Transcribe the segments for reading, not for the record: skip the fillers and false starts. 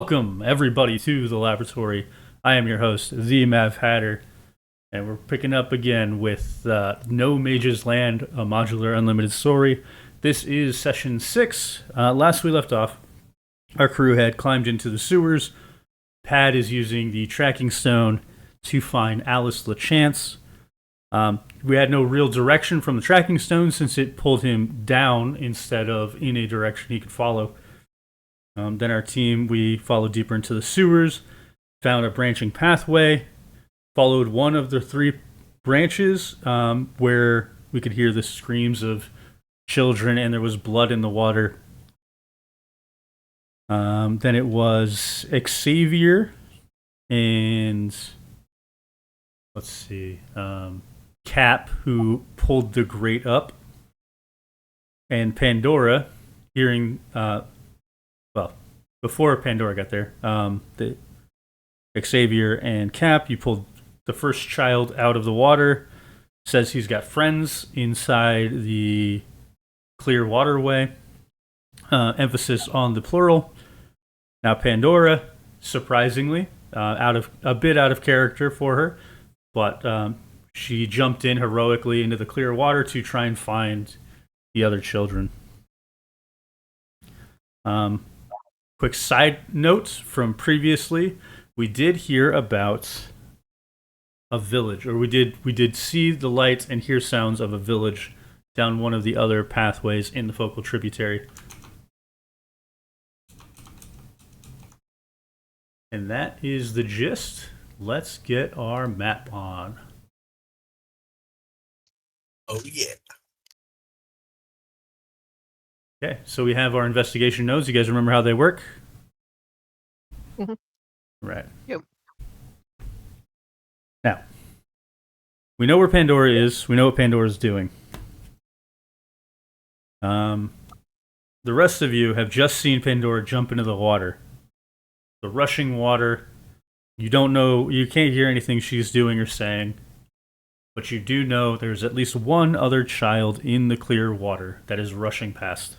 Welcome, everybody, to the laboratory. I am your host, the Mav Hatter, and we're picking up again with No Mage's Land, a modular unlimited story. This is session 6. Last we left off, our crew had climbed into the sewers. Pad is using the tracking stone to find Alice LeChance. We had no real direction from the tracking stone since it pulled him down instead of in a direction he could follow. Then our team, we followed deeper into the sewers, found a branching pathway, followed one of the three branches where we could hear the screams of children and there was blood in the water. Then it was Xavier and, let's see, Cap, who pulled the grate up, and Pandora, hearing... before Pandora got there, the Xavier and Cap, you pulled the first child out of the water. Says he's got friends inside the clear waterway. Emphasis on the plural. Now Pandora, surprisingly, out of character for her, but she jumped in heroically into the clear water to try and find the other children. Quick side note from previously, we did hear about a village, or we did see the lights and hear sounds of a village down one of the other pathways in the focal tributary. And that is the gist. Let's get our map on. Oh yeah. Okay, so we have our investigation nodes. You guys remember how they work? Mm-hmm. Right. Yep. Now, we know where Pandora is. We know what Pandora's doing. The rest of you have just seen Pandora jump into the water. The rushing water. You don't know, you can't hear anything she's doing or saying. But you do know there's at least one other child in the clear water that is rushing past.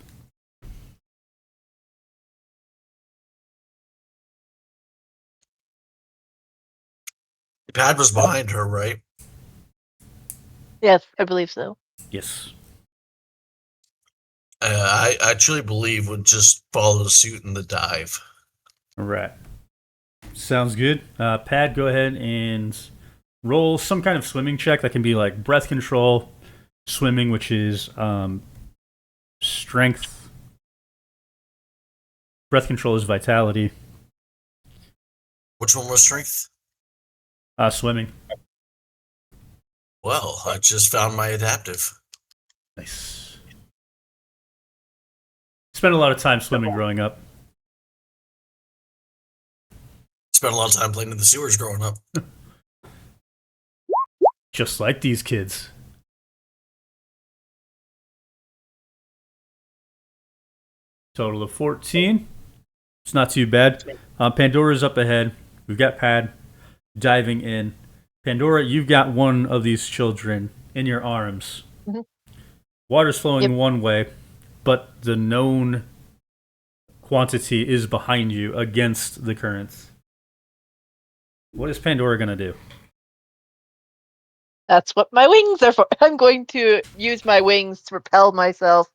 Pad was behind her, right? Yes, I believe so. Yes. I actually believe would just follow suit in the dive. All right. Sounds good. Pad, go ahead and roll some kind of swimming check. That can be like breath control, swimming, which is strength. Breath control is vitality. Which one was strength? Swimming. Well, I just found my adaptive. Nice. Spent a lot of time swimming growing up. Spent a lot of time playing in the sewers growing up. Just like these kids. Total of 14. It's not too bad. Pandora's up ahead. We've got Pad diving in. Pandora, you've got one of these children in your arms. Mm-hmm. Water's flowing one way, but the known quantity is behind you against the currents. What is Pandora going to do? That's what my wings are for. I'm going to use my wings to propel myself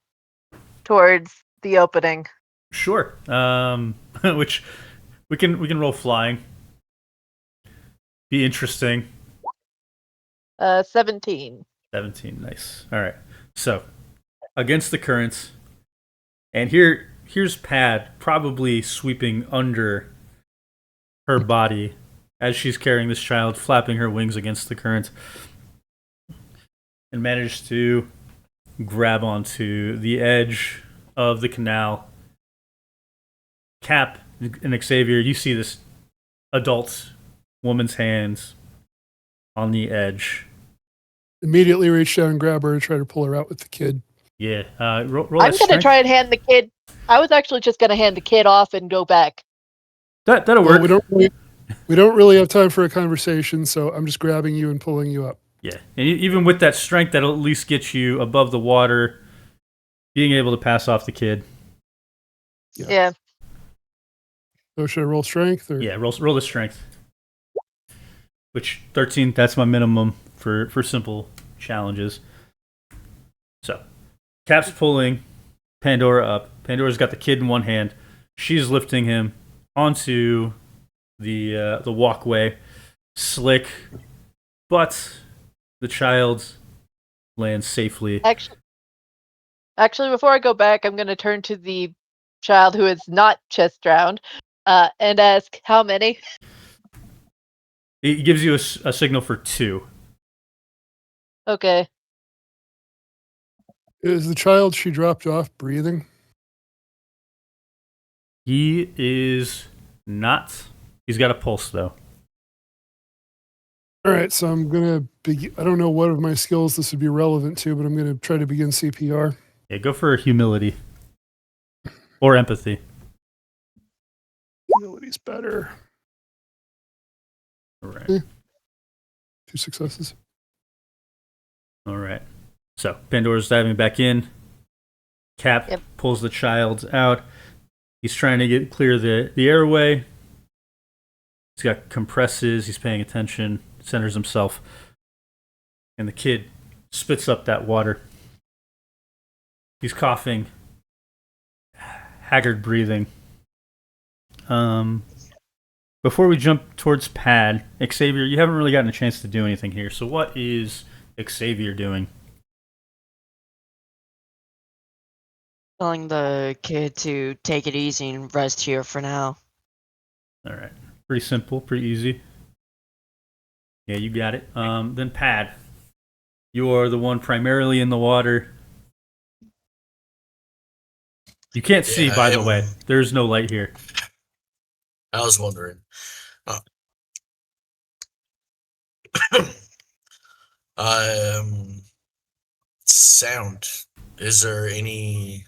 towards the opening. Sure. Which we can roll flying. Be interesting. 17. 17, nice. All right. So, against the currents, and here's Pad probably sweeping under her body as she's carrying this child, flapping her wings against the current, and managed to grab onto the edge of the canal. Cap and Xavier, you see this adult woman's hands on the edge. Immediately reach down and grab her and try to pull her out with the kid. Yeah. Roll I'm going to try and hand the kid. I was actually just going to hand the kid off and go back. That'll work. We don't really have time for a conversation, so I'm just grabbing you and pulling you up. Yeah. And even with that strength, that'll at least get you above the water, being able to pass off the kid. Yeah. So should I roll strength or? Yeah, roll the strength. Which 13, that's my minimum for simple challenges. So, Cap's pulling Pandora up. Pandora's got the kid in one hand. She's lifting him onto the walkway. Slick, but the child lands safely. Actually, before I go back, I'm going to turn to the child who is not chest drowned and ask how many. It gives you a signal for 2. Okay. Is the child she dropped off breathing? He is not. He's got a pulse, though. All right, so I'm gonna I don't know what of my skills this would be relevant to, but I'm gonna try to begin CPR. Yeah, go for humility. Or empathy. Humility's better. All right. 2 successes. All right. So, Pandora's diving back in. Cap pulls the child out. He's trying to clear the airway. He's got compresses. He's paying attention. Centers himself. And the kid spits up that water. He's coughing. Haggard breathing. Before we jump towards Pad, Xavier, you haven't really gotten a chance to do anything here. So what is Xavier doing? Telling the kid to take it easy and rest here for now. All right. Pretty simple, pretty easy. Yeah, you got it. Then Pad, you are the one primarily in the water. You can't see, by the way. There's no light here. I was wondering. Sound. Is there any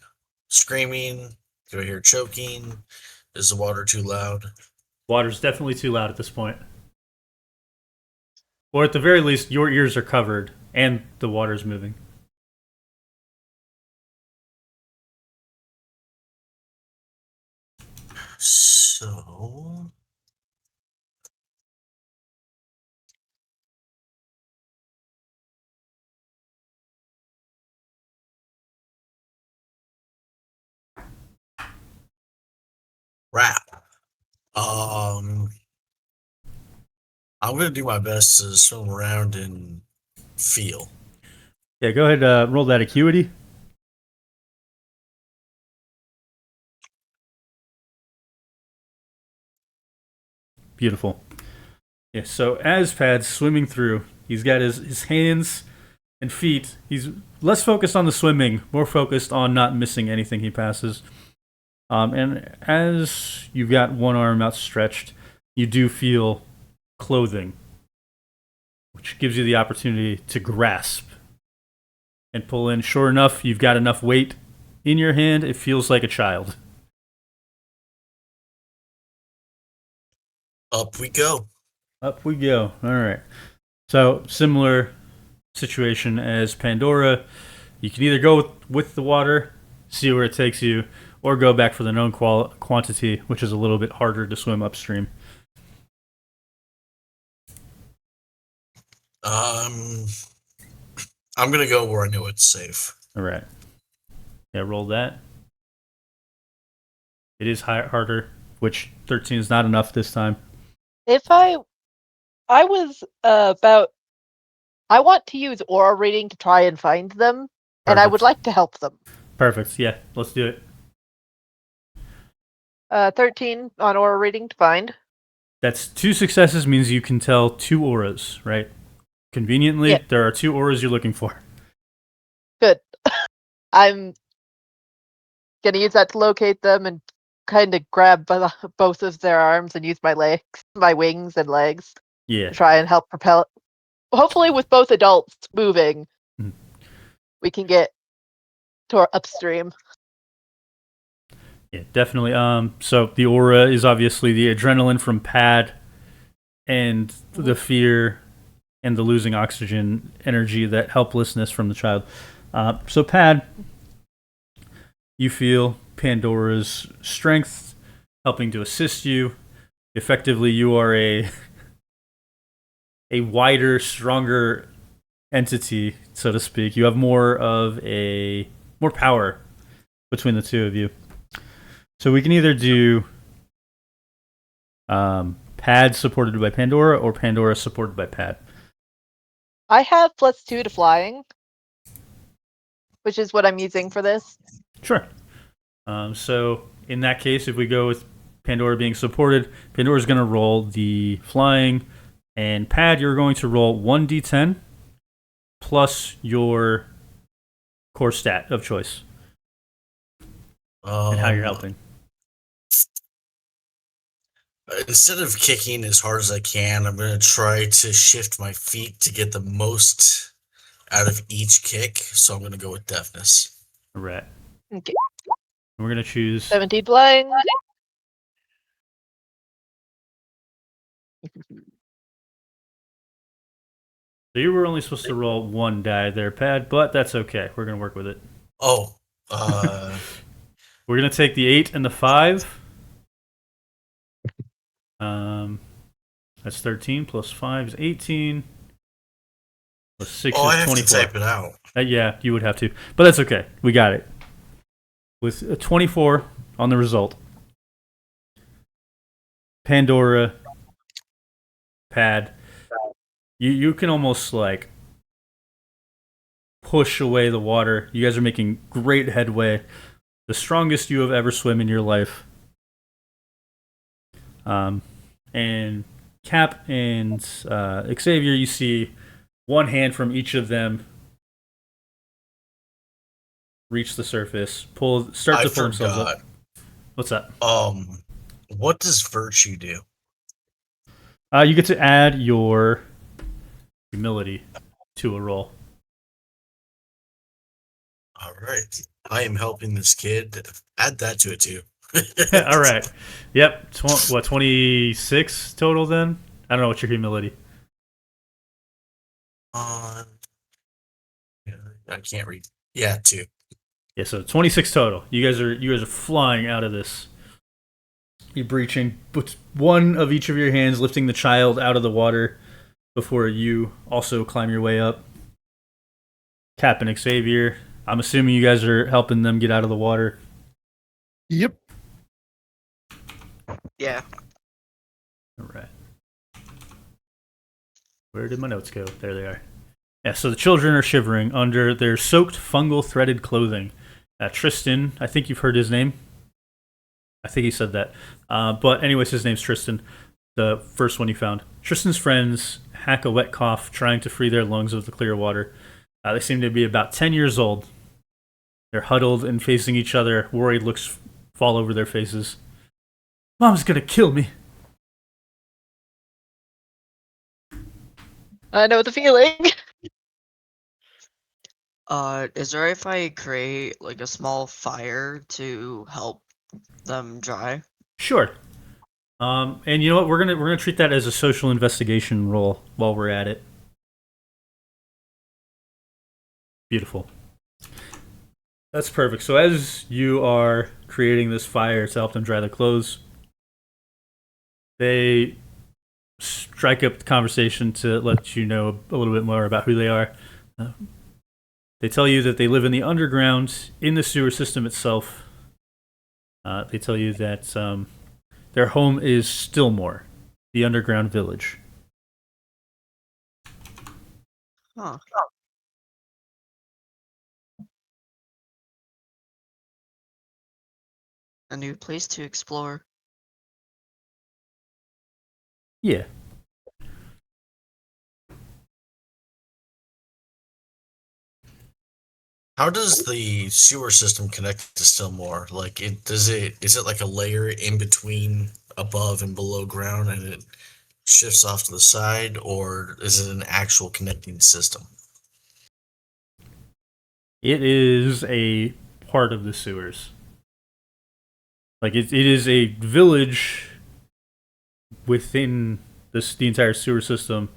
screaming? Do I hear choking? Is the water too loud? Water's definitely too loud at this point. Or at the very least, your ears are covered and the water's moving. So... Rap. I'm gonna do my best to swim around and feel. Yeah, go ahead, roll that acuity. Beautiful. Yeah, so as Pad's swimming through, he's got his hands and feet. He's less focused on the swimming, more focused on not missing anything he passes. And as you've got one arm outstretched, you do feel clothing, which gives you the opportunity to grasp and pull in. Sure enough, you've got enough weight in your hand, it feels like a child. Up we go. Up we go. All right. So, similar situation as Pandora. You can either go with the water, see where it takes you, or go back for the known quantity, which is a little bit harder to swim upstream. I'm gonna go where I know it's safe. All right. Yeah, roll that. It is harder, which 13 is not enough this time. If I was I want to use aura reading to try and find them, and I would like to help them. Perfect. Yeah, let's do it. 13 on aura reading to find. That's 2 successes, means you can tell 2 auras, right? Conveniently, there are 2 auras you're looking for. Good. I'm gonna use that to locate them and kind of grab both of their arms and use my wings and legs to try and help propel it. Hopefully, with both adults moving, we can get to upstream. Yeah, definitely. So the aura is obviously the adrenaline from Pad and the fear and the losing oxygen energy, that helplessness from the child. So Pad, you feel Pandora's strength helping to assist you. Effectively, you are a wider, stronger entity, so to speak. You have more power between the two of you. So we can either do Pad supported by Pandora or Pandora supported by Pad. I have +2 to flying, which is what I'm using for this. Sure. So in that case, if we go with Pandora being supported, Pandora's going to roll the flying, and Pad, you're going to roll 1d10 plus your core stat of choice and how you're helping. Instead of kicking as hard as I can, I'm going to try to shift my feet to get the most out of each kick. So I'm going to go with deafness. All right. Okay. We're going to choose 17 flying. So you were only supposed to roll one die there, Pad, but that's okay. We're going to work with it. Oh, We're going to take the 8 and the 5. That's 13 plus 5 is 18. Plus 6 I is have 24. to type it out. Yeah, you would have to. But that's okay. We got it. With a 24 on the result, Pandora, Pad, you can almost like push away the water. You guys are making great headway. The strongest you have ever swum in your life. And Cap and Xavier, you see one hand from each of them reach the surface, start to pull themselves up. What's that? What does virtue do? You get to add your humility to a roll. All right. I am helping this kid. Add that to it too. All right. Yep. 26 total then? I don't know what's your humility. I can't read. Yeah, 2. Yeah, so 26 total. You guys are flying out of this. You're breaching, but one of each of your hands lifting the child out of the water before you also climb your way up. Cap and Xavier, I'm assuming you guys are helping them get out of the water. Yep. Yeah. All right. Where did my notes go? There they are. Yeah, so the children are shivering under their soaked fungal threaded clothing. Tristan, I think you've heard his name. I think he said that. But anyways, his name's Tristan, the first one you found. Tristan's friends hack a wet cough trying to free their lungs of the clear water. They seem to be about 10 years old. They're huddled and facing each other. Worried looks fall over their faces. Mom's gonna kill me. I know the feeling. Is there if I create like a small fire to help them dry? Sure. And you know what? We're gonna treat that as a social investigation roll while we're at it. Beautiful. That's perfect. So as you are creating this fire to help them dry their clothes, they strike up the conversation to let you know a little bit more about who they are. They tell you that they live in the underground, in the sewer system itself. They tell you that their home is Stillmore, the underground village. Huh. A new place to explore. Yeah. How does the sewer system connect to Stillmore? Like, is it like a layer in between above and below ground, and it shifts off to the side, or is it an actual connecting system? It is a part of the sewers. Like it is a village within the entire sewer system.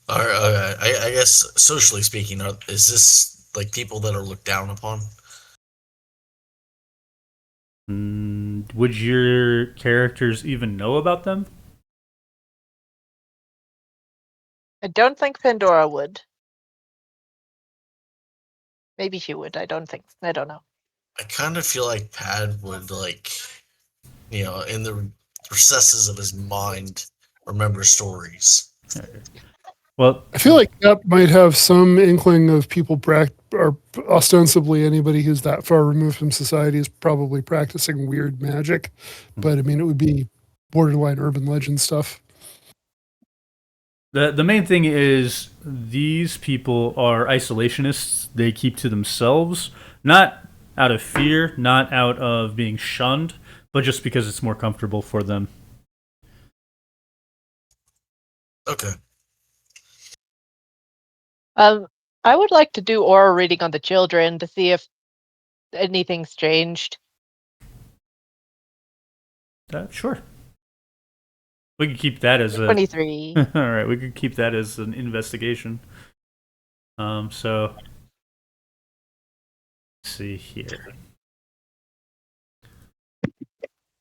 Or I guess socially speaking, is this like people that are looked down upon? Would your characters even know about them? I don't think Pandora would. Maybe she would. I don't know. I kind of feel like Pad would, like, in the recesses of his mind, remember stories. Well, I feel like Cap might have some inkling of people or ostensibly anybody who's that far removed from society is probably practicing weird magic. But I mean, it would be borderline urban legend stuff. the main thing is these people are isolationists. They keep to themselves, not out of fear, not out of being shunned, but just because it's more comfortable for them. Okay. I would like to do aura reading on the children to see if anything's changed. Sure. We could keep that as a 23. All right, we could keep that as an investigation. So let's see here.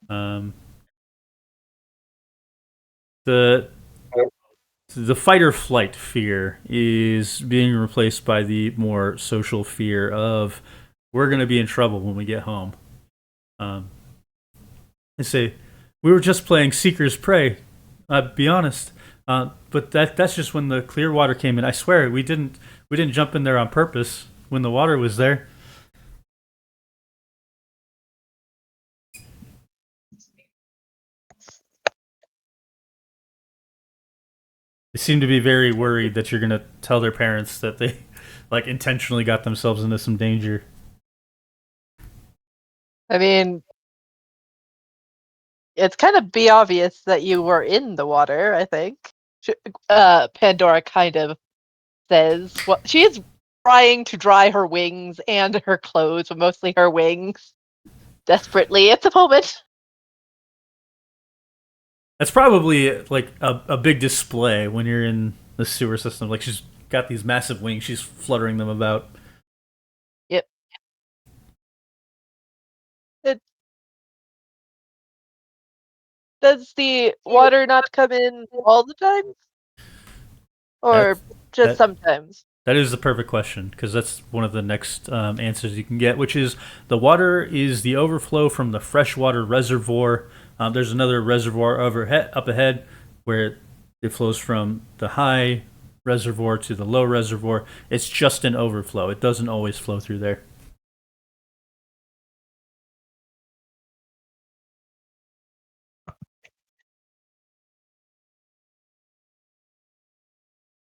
The fight or flight fear is being replaced by the more social fear of we're going to be in trouble when we get home. They say we were just playing Seeker's Prey. Be honest, but that's just when the clear water came in. I swear we didn't jump in there on purpose when the water was there. They seem to be very worried that you're going to tell their parents that they like intentionally got themselves into some danger. I mean, it's kind of be obvious that you were in the water, I think. Pandora kind of says, well, she is trying to dry her wings and her clothes, but mostly her wings, desperately at the moment. That's probably like a big display when you're in the sewer system. Like she's got these massive wings, she's fluttering them about. Yep. Does the water not come in all the time? Or just sometimes? That is the perfect question, because that's one of the next answers you can get, which is the water is the overflow from the freshwater reservoir. There's another reservoir up ahead where it flows from the high reservoir to the low reservoir. It's just an overflow. It doesn't always flow through there.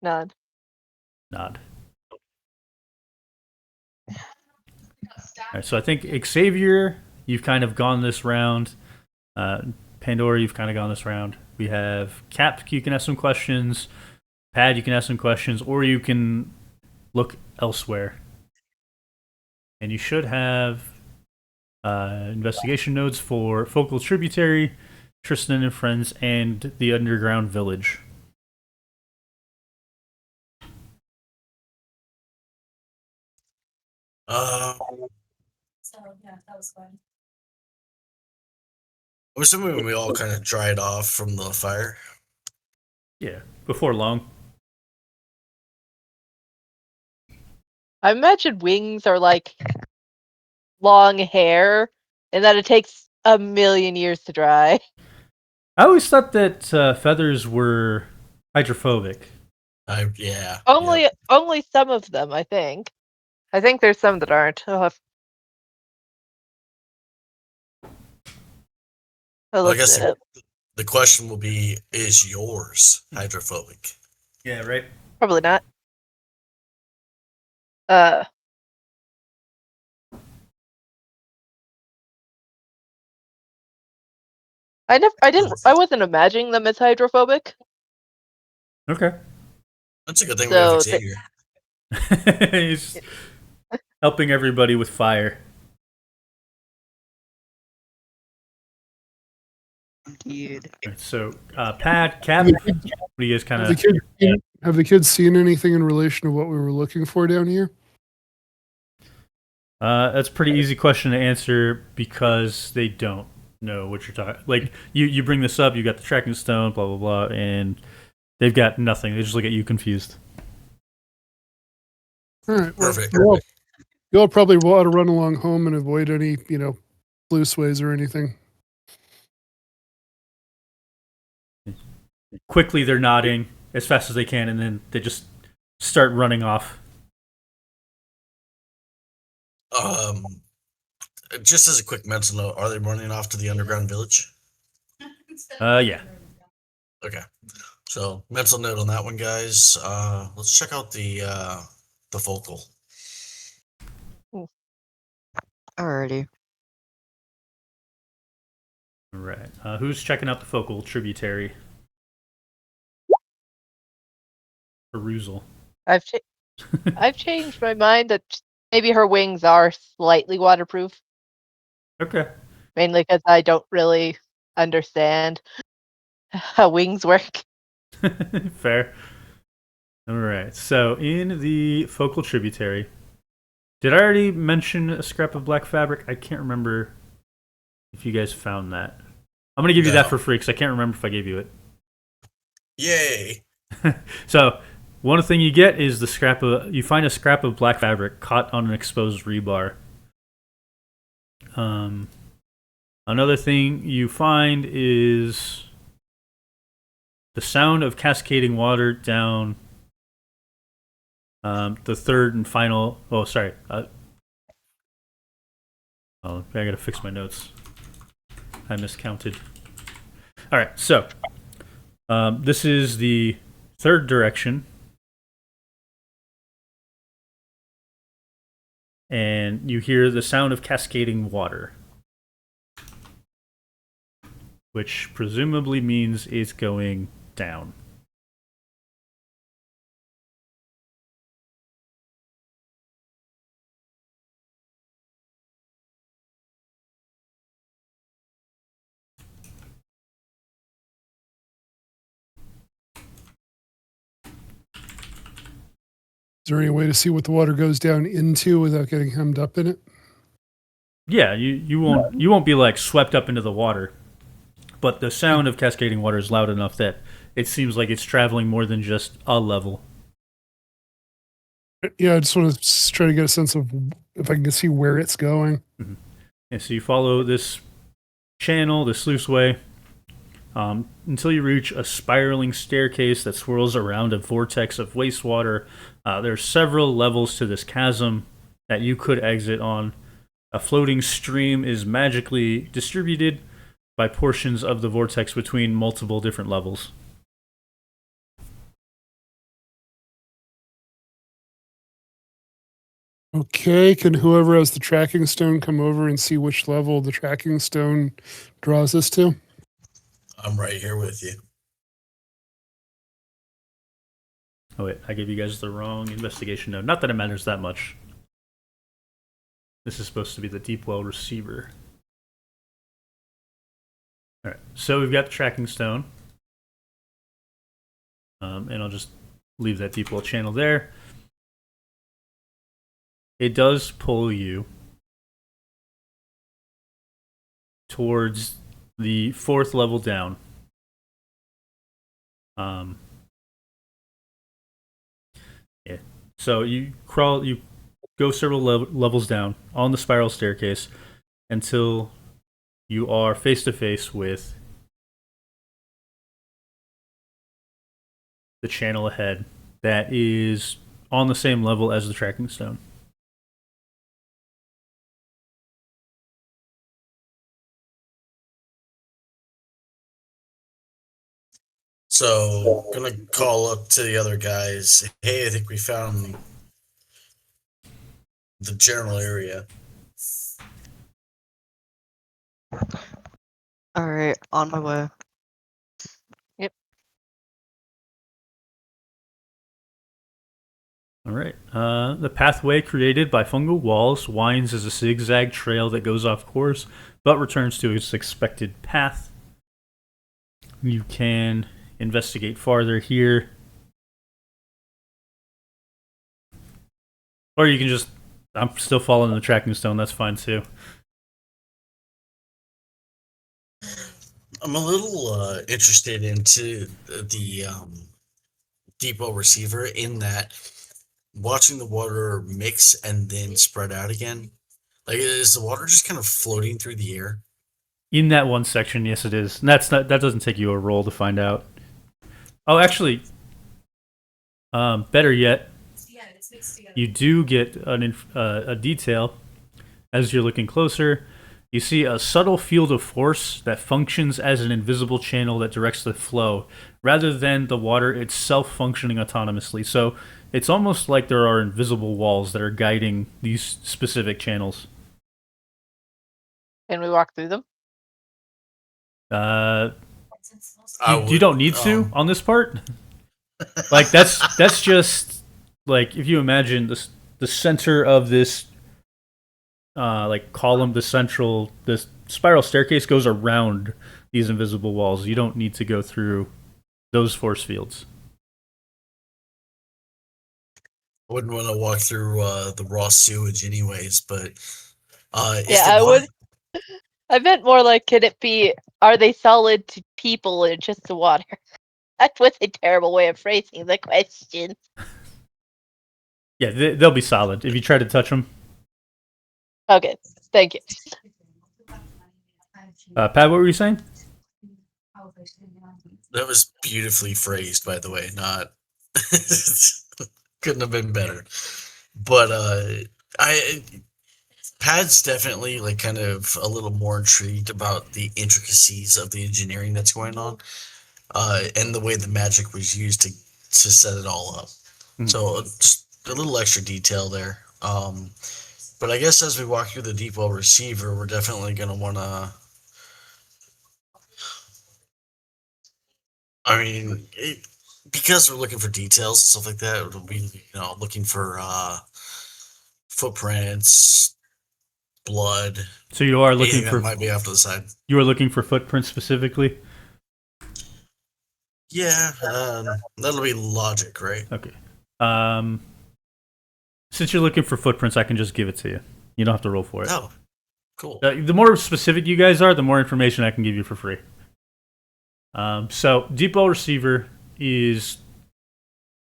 Nod. All right, so I think Xavier, you've kind of gone this round. Pandora, you've kind of gone this round. We have Cap, you can ask some questions. Pad, you can ask some questions, or you can look elsewhere. And you should have investigation nodes for Focal Tributary, Tristan and Friends, and the Underground Village. So yeah, that was fun. I'm assuming we all kind of dried off from the fire. Yeah, before long. I imagine wings are like long hair, and that it takes a million years to dry. I always thought that feathers were hydrophobic. Yeah. Only some of them, I think. I think there's some that aren't. Well, I guess the question will be: is yours hydrophobic? Yeah, right. Probably not. I wasn't imagining them as hydrophobic. Okay. That's a good thing we have Xavier. He's helping everybody with fire. Indeed. So, Pat, Cap, what do you guys kind of... Have the kids seen anything in relation to what we were looking for down here? That's a pretty easy question to answer because they don't know what you're talking. Like you bring this up, you got the tracking stone, blah blah blah, and they've got nothing. They just look at you confused. All right. Well, Perfect. you all probably want to run along home and avoid any, blue sways or anything. Quickly, they're nodding as fast as they can, and then they just start running off. Just as a quick mental note, are they running off to the underground village? Yeah. Okay. So mental note on that one, guys. Let's check out the focal. Alrighty. All right. Who's checking out the focal tributary? Perusal. I've changed my mind that maybe her wings are slightly waterproof, Okay. mainly because I don't really understand how wings work. Fair. All right. So in the focal tributary, did I already mention a scrap of black fabric? I can't remember if you guys found that. I'm gonna give you that for free because I can't remember if I gave you it. Yay! So one thing you get is you find a scrap of black fabric caught on an exposed rebar. Another thing you find is the sound of cascading water down the third and final. Oh, sorry. I gotta fix my notes. I miscounted. All right, so this is the third direction, and you hear the sound of cascading water, which presumably means it's going down. Is there any way to see what the water goes down into without getting hemmed up in it? Yeah, you won't be like swept up into the water, but the sound of cascading water is loud enough that it seems like it's traveling more than just a level. Yeah, I just want to try to get a sense of if I can see where it's going. Mm-hmm. And so you follow this channel, this sluiceway, until you reach a spiraling staircase that swirls around a vortex of wastewater. There are several levels to this chasm that you could exit on. A floating stream is magically distributed by portions of the vortex between multiple different levels. Okay, can whoever has the tracking stone come over and see which level the tracking stone draws us to? I'm right here with you. Oh wait, I gave you guys the wrong investigation note. Not that it matters that much. This is supposed to be the deep well receiver. Alright, so we've got the tracking stone. And I'll just leave that deep well channel there. It does pull you towards the fourth level down. Yeah. So you go several levels down on the spiral staircase until you are face to face with the channel ahead that is on the same level as the tracking stone. So, gonna call up to the other guys. Hey, I think we found the general area. Alright, on my way. All right. The pathway created by fungal walls winds as a zigzag trail that goes off course, but returns to its expected path. You can investigate farther here, or you can just I'm still following the tracking stone. That's fine too. I'm a little interested into the depot receiver in that watching the water mix and then spread out again. Like, is the water just kind of floating through the air? In that one section, yes, it is. And that doesn't take you a roll to find out. Oh, actually, better yet, you do get a detail as you're looking closer. You see a subtle field of force that functions as an invisible channel that directs the flow, rather than the water itself functioning autonomously. So it's almost like there are invisible walls that are guiding these specific channels. Can we walk through them? You don't need to on this part. Like that's just like if you imagine the center of this like column, the spiral staircase goes around these invisible walls. You don't need to go through those force fields. I wouldn't want to walk through the raw sewage, anyways. But Yeah, I would. I meant more like, could it be? Are they solid to people or just to water? That was a terrible way of phrasing the question. Yeah, they'll be solid if you try to touch them. Okay, thank you. Pat, what were you saying? That was beautifully phrased, by the way. Not couldn't have been better. But Pat's definitely like kind of a little more intrigued about the intricacies of the engineering that's going on, and the way the magic was used to set it all up. So just a little extra detail there. But I guess as we walk through the deep well receiver, we're definitely going to want to. I mean, because we're looking for details and stuff like that, it'll be looking for footprints, blood. So you are looking anything for that might be off to the side. You are looking for footprints specifically. Yeah, that'll be logic, right? Okay. Since you're looking for footprints, I can just give it to you. You don't have to roll for it. Oh, cool. The more specific you guys are, the more information I can give you for free. So, deep well receiver is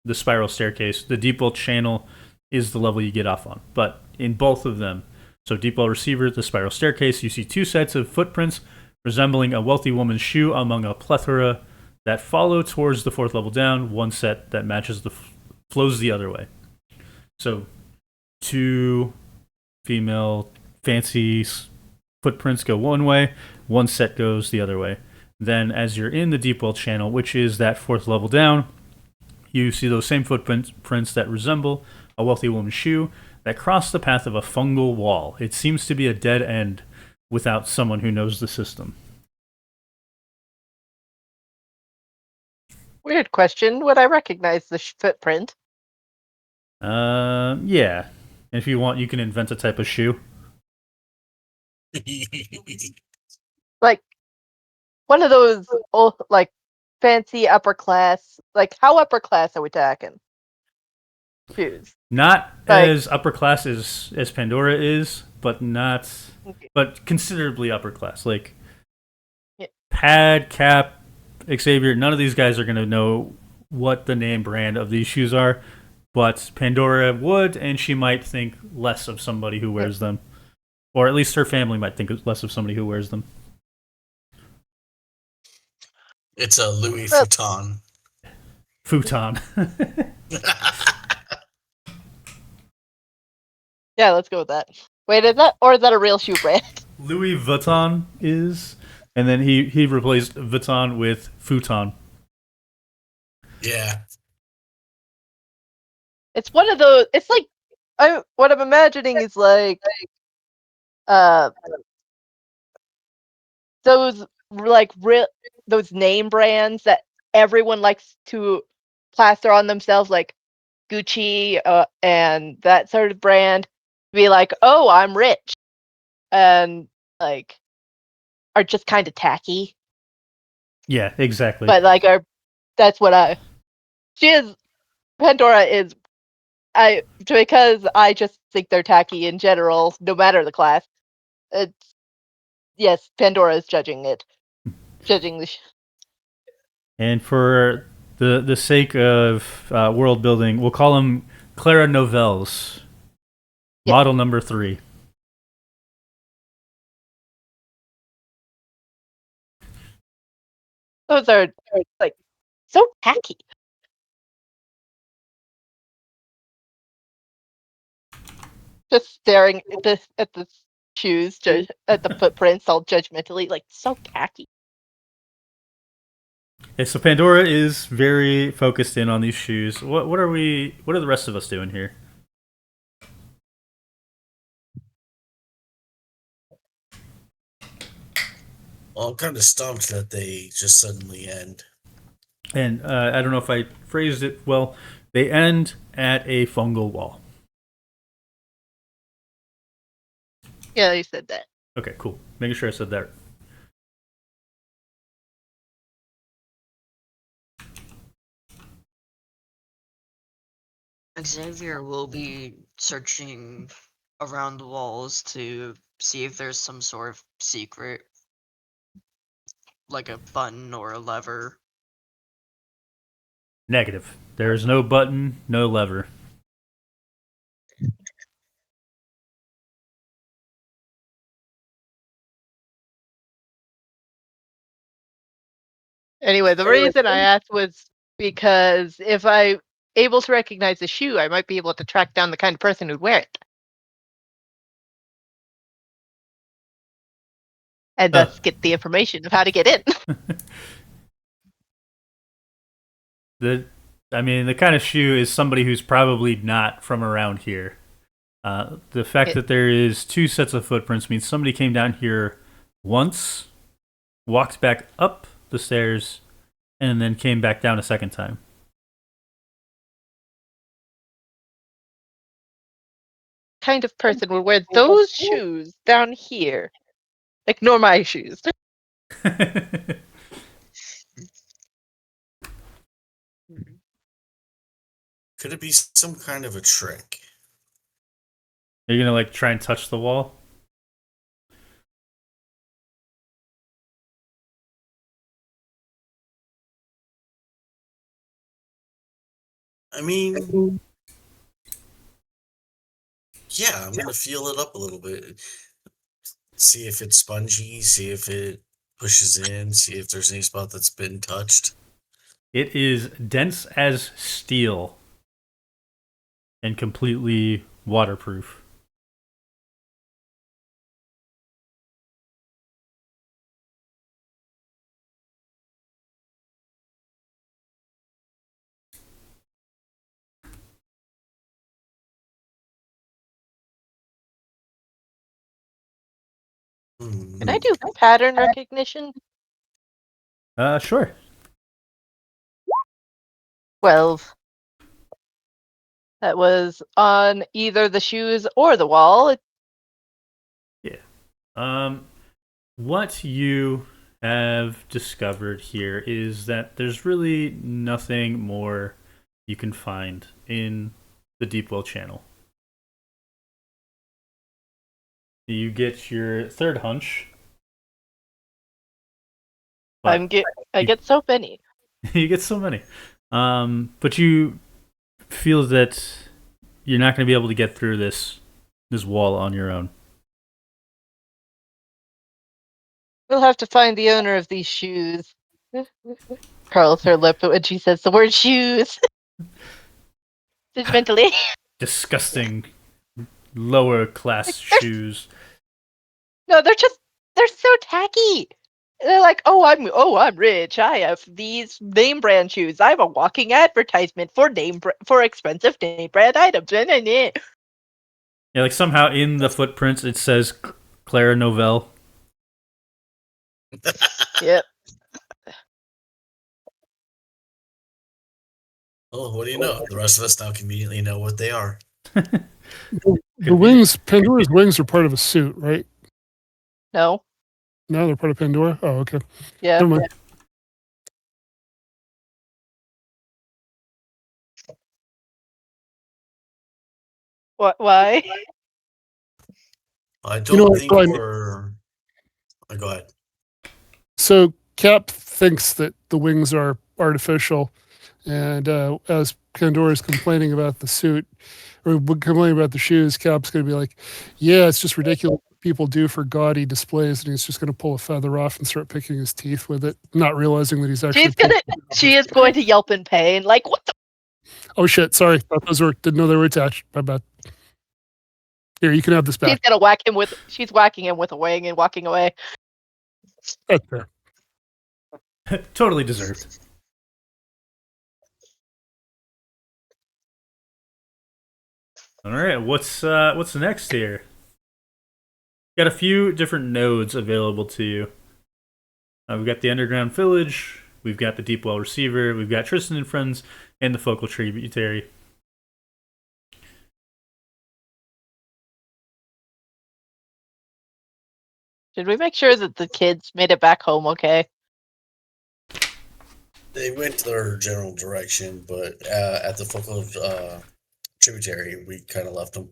the spiral staircase. The deep well channel is the level you get off on. But in both of them, so deep well receiver, the spiral staircase, you see two sets of footprints resembling a wealthy woman's shoe among a plethora that follow towards the fourth level down. One set that matches flows the other way. So, two female fancy footprints go one way, one set goes the other way. Then, as you're in the deep well channel, which is that fourth level down, you see those same footprints that resemble a wealthy woman's shoe that cross the path of a fungal wall. It seems to be a dead end without someone who knows the system. Weird question. Would I recognize the footprint? Yeah. If you want, you can invent a type of shoe. Like one of those old, like fancy upper class. Like how upper class are we talking? Shoes. Not as upper class as Pandora is, but but considerably upper class. Like Pad, Cap, Xavier, none of these guys are going to know what the name brand of these shoes are, but Pandora would, and she might think less of somebody who wears them. Or at least her family might think less of somebody who wears them. It's a Louis Vuitton. Futon. Yeah, let's go with that. Wait, is that a real shoe brand? Louis Vuitton is, and then he replaced Vuitton with futon. Yeah. It's one of those. It's like what I'm imagining is like those like those name brands that everyone likes to plaster on themselves, like Gucci and that sort of brand. Be like, oh, I'm rich, and like are just kind of tacky. Yeah, exactly. But like that's what Pandora is because I just think they're tacky in general, no matter the class. It's yes, Pandora is judging it, judging the. And for the sake of world building, we'll call them Clara Novels, Yeah. model number 3. Those are like so tacky. Just staring at the shoes, at the footprints, all judgmentally, like so tacky. Okay, so Pandora is very focused in on these shoes. What are the rest of us doing here? Well, I'm kind of stumped that they just suddenly end. And I don't know if I phrased it well. They end at a fungal wall. Yeah, you said that. Okay, cool. Making sure I said that. Xavier will be searching around the walls to see if there's some sort of secret, like a button or a lever. Negative. There is no button, no lever. Anyway, the reason I asked was because if I'm able to recognize the shoe, I might be able to track down the kind of person who'd wear it. And thus get the information of how to get in. The kind of shoe is somebody who's probably not from around here. The fact that there is 2 sets of footprints means somebody came down here once, walked back up the stairs, and then came back down a second time. Kind of person would wear those shoes down here. Ignore my shoes. Could it be some kind of a trick? Are you gonna try and touch the wall? I mean, yeah, I'm gonna feel it up a little bit. See if it's spongy, see if it pushes in, see if there's any spot that's been touched. It is dense as steel and completely waterproof. Can I do pattern recognition? Sure. 12. That was on either the shoes or the wall. What you have discovered here is that there's really nothing more you can find in the Deepwell Channel. You get your third hunch. I get so many. You get so many. But you feel that you're not going to be able to get through this wall on your own. We'll have to find the owner of these shoes. Curls her lip when she says the word shoes. Judgmentally. Disgusting lower class shoes. No, they're so tacky. They're like, oh, I'm rich. I have these name brand shoes. I'm a walking advertisement for for expensive name brand items. Yeah, somehow in the footprints it says Clara Novell. Yep. Oh, what do you know? The rest of us now conveniently know what they are. The wings, Pandora's wings are part of a suit, right? No. No, they're part of Pandora? Oh, okay. Yeah. Never mind. Why? I You don't know what, think Glenn? we're. Go ahead. So Cap thinks that the wings are artificial, and as Pandora's complaining about the suit or complaining about the shoes, Cap's going to be like, "Yeah, it's just ridiculous what people do for gaudy displays," and he's just going to pull a feather off and start picking his teeth with it, not realizing that he's actually. She is going to yelp in pain. Like, what the? Oh shit! Sorry, thought those were. Didn't know they were attached. My bad. Here, you can have this She's back. gonna whack him with. She's whacking him with a wing and walking away. That's fair. Totally deserved. All right, what's next here? Got a few different nodes available to you. We've got the underground village, we've got the deep well receiver, we've got Tristan and friends, and the focal tributary. Should we make sure that the kids made it back home okay? They went their general direction, but at the focal tributary, we kind of left them.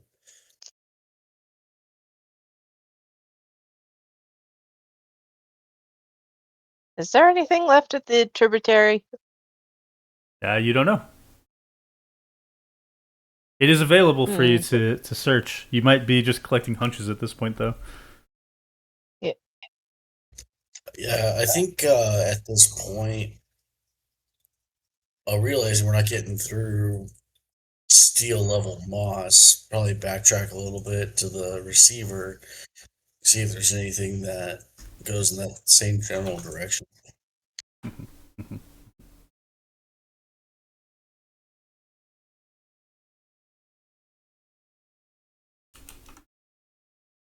Is there anything left at the tributary? You don't know. It is available for you to search. You might be just collecting hunches at this point, though. Yeah, I think at this point, realizing we're not getting through steel level moss, probably backtrack a little bit to the receiver, see if there's anything that goes in that same general direction.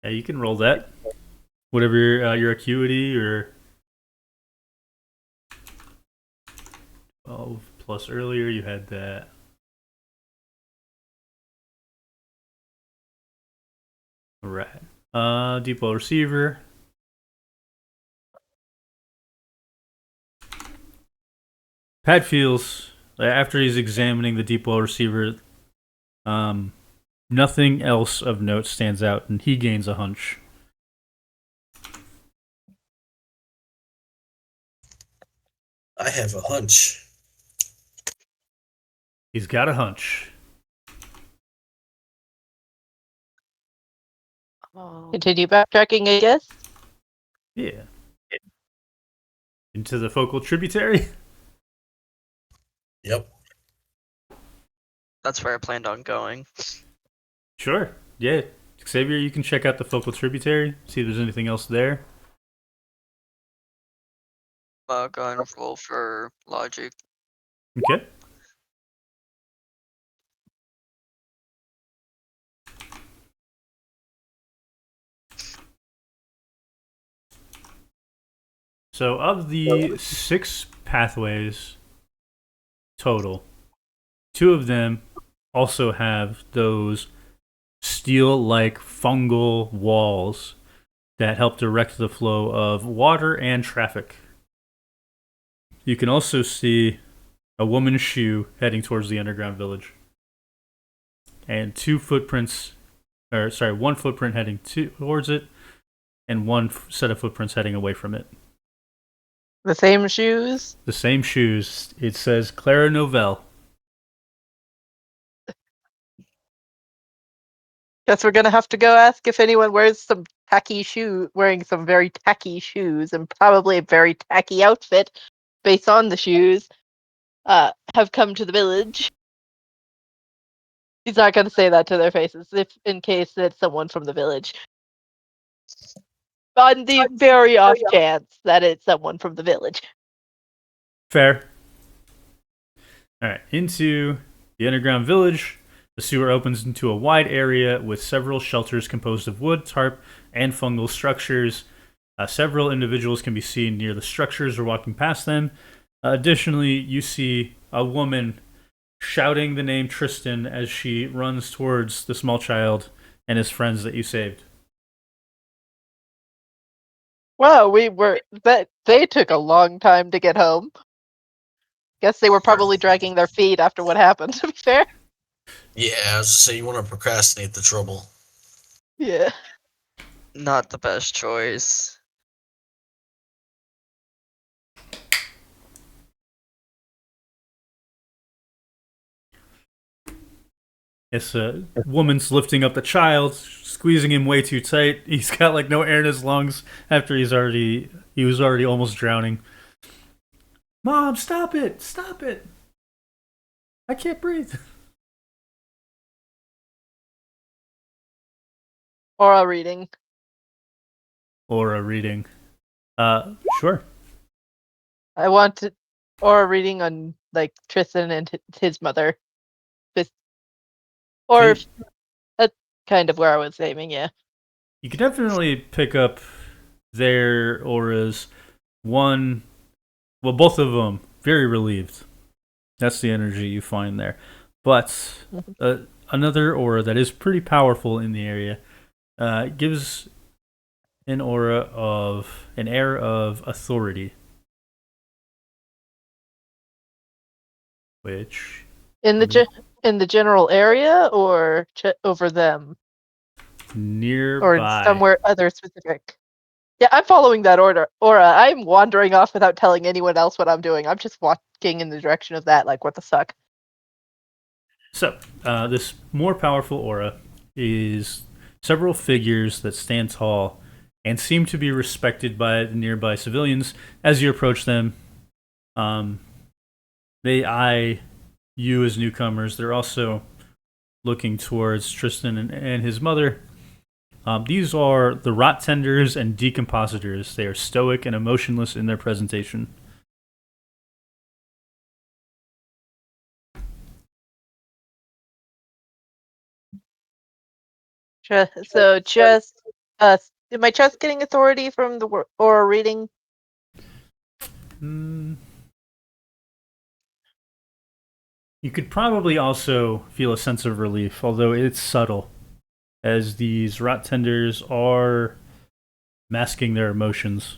Yeah, you can roll that. Whatever your acuity or 12 plus earlier, you had that. All right. Deep well receiver. Pat feels after he's examining the deep well receiver, nothing else of note stands out, and he gains a hunch. I have a hunch. He's got a hunch. Continue backtracking, I guess. Yeah. Into the focal tributary? Yep. That's where I planned on going. Sure. Yeah. Xavier, you can check out the focal tributary, see if there's anything else there. Go and roll for logic. Okay. So, of the 6 pathways total, 2 of them also have those steel-like fungal walls that help direct the flow of water and traffic. You can also see a woman's shoe heading towards the underground village. And 2 footprints, one footprint heading towards it, and 1 set of footprints heading away from it. The same shoes? The same shoes. It says Clara Novell. Guess we're gonna have to go ask if anyone wearing some very tacky shoes, and probably a very tacky outfit based on the shoes, have come to the village. He's not gonna say that to their faces, if in case it's someone from the village. On the very off chance that it's someone from the village. Fair. Alright, into the underground village. The sewer opens into a wide area with several shelters composed of wood, tarp, and fungal structures. Several individuals can be seen near the structures or walking past them. Additionally, you see a woman shouting the name Tristan as she runs towards the small child and his friends that you saved. Wow, they took a long time to get home. Guess they were probably dragging their feet after what happened, to be fair. Yeah, I was say you want to procrastinate the trouble. Yeah. Not the best choice. Yes, a woman's lifting up the child, squeezing him way too tight. He's got like no air in his lungs after he was already almost drowning. Mom, stop it! Stop it! I can't breathe. Aura reading. Aura reading. Sure. I want to aura reading on like Tristan and his mother. Or So that's kind of where I was aiming. Yeah. you can definitely pick up their auras. One, well, both of them very relieved. That's the energy you find there. But another aura that is pretty powerful in the area gives an air of authority, which In the general area or over them or in nearby. somewhere other specific. Yeah, I'm following that aura. I'm wandering off without telling anyone else what I'm doing. I'm just walking in the direction of that. Like, what the fuck? So, this more powerful aura is several figures that stand tall and seem to be respected by the nearby civilians. As you approach them, they eye you as newcomers. They're also looking towards Tristan and his mother. These are the rot tenders and decompositors. They are stoic and emotionless in their presentation. So just am I just getting authority from the aura reading? You could probably also feel a sense of relief, although it's subtle, as these rot tenders are masking their emotions.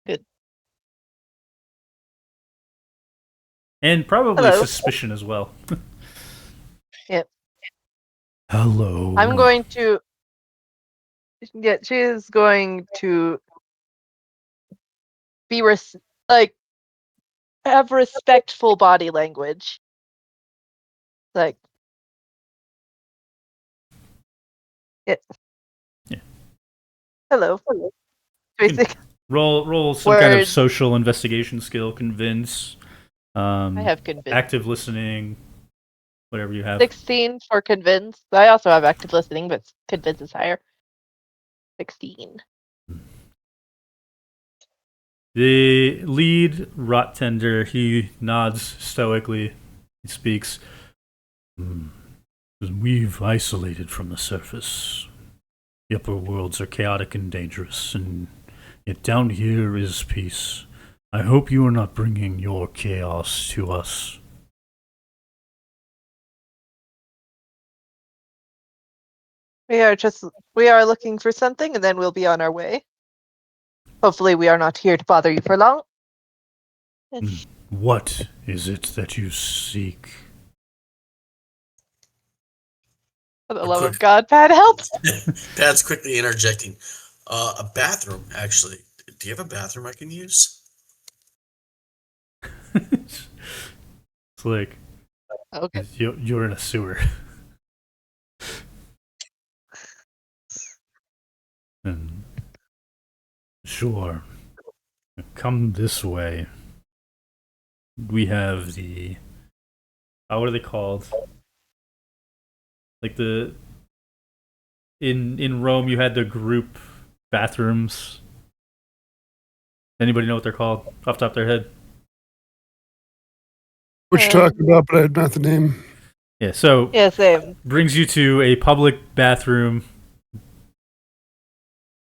Good. And probably Hello. suspicion as well. Yep. Hello. I'm going to. Yeah, she is going to be like have respectful body language. Like, it. Yeah. Hello. Basic Roll some kind of words. social investigation skill, convince, I have convinced. active listening, whatever you have. 16 for convince. I also have active listening, but convince is higher. 16. The lead rot tender, he nods stoically. He speaks. We've isolated from the surface. The upper worlds are chaotic and dangerous, and yet down here is peace. I hope you are not bringing your chaos to us. We are looking for something and then we'll be on our way. Hopefully we are not here to bother you for long. What is it that you seek? For the love of God, Pat, help! Pat's quickly interjecting. A bathroom, actually. Do you have a bathroom I can use? It's like Okay. you're in a sewer. And sure, come this way. We have the what are they called? Like the in Rome, you had the group bathrooms. Anybody know what they're called off the top of their head? What you're talking about, but I have not the name. Yeah. So Yeah, same. brings you to a public bathroom.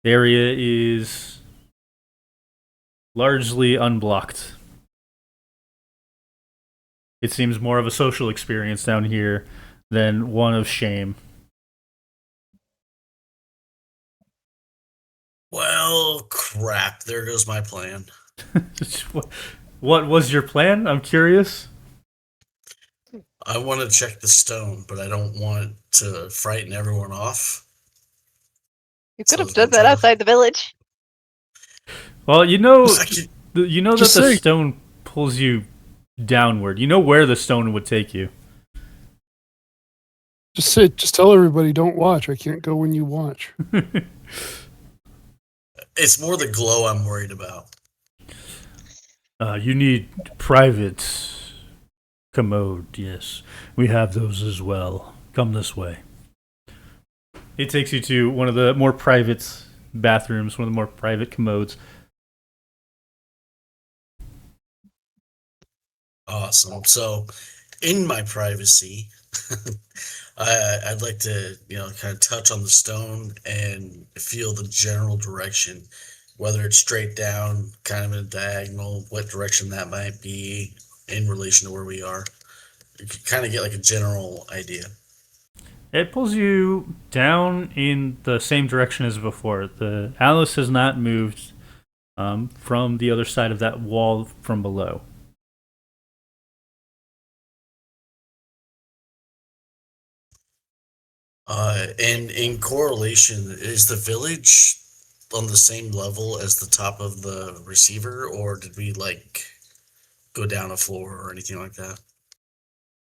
The area is largely unblocked. It seems more of a social experience down here than one of shame. Well, crap. There goes my plan. What was your plan? I'm curious. I want to check the stone, but I don't want to frighten everyone off. You So could have I'm done that trying to- outside the village. Well, I could- that Just the say- stone pulls you downward. You know where the stone would take you. Just tell everybody, don't watch. I can't go when you watch. it's more the glow I'm worried about. You need private commode. Yes, we have those as well. Come this way. It takes you to one of the more private bathrooms, one of the more private commodes. Awesome. So, in my privacy, I'd like to, kind of touch on the stone and feel the general direction, whether it's straight down, kind of in a diagonal, what direction that might be in relation to where we are. You could kind of get like a general idea. It pulls you down in the same direction as before. The Alice has not moved from the other side of that wall from below. And in correlation, is the village on the same level as the top of the receiver, or did we like go down a floor or anything like that?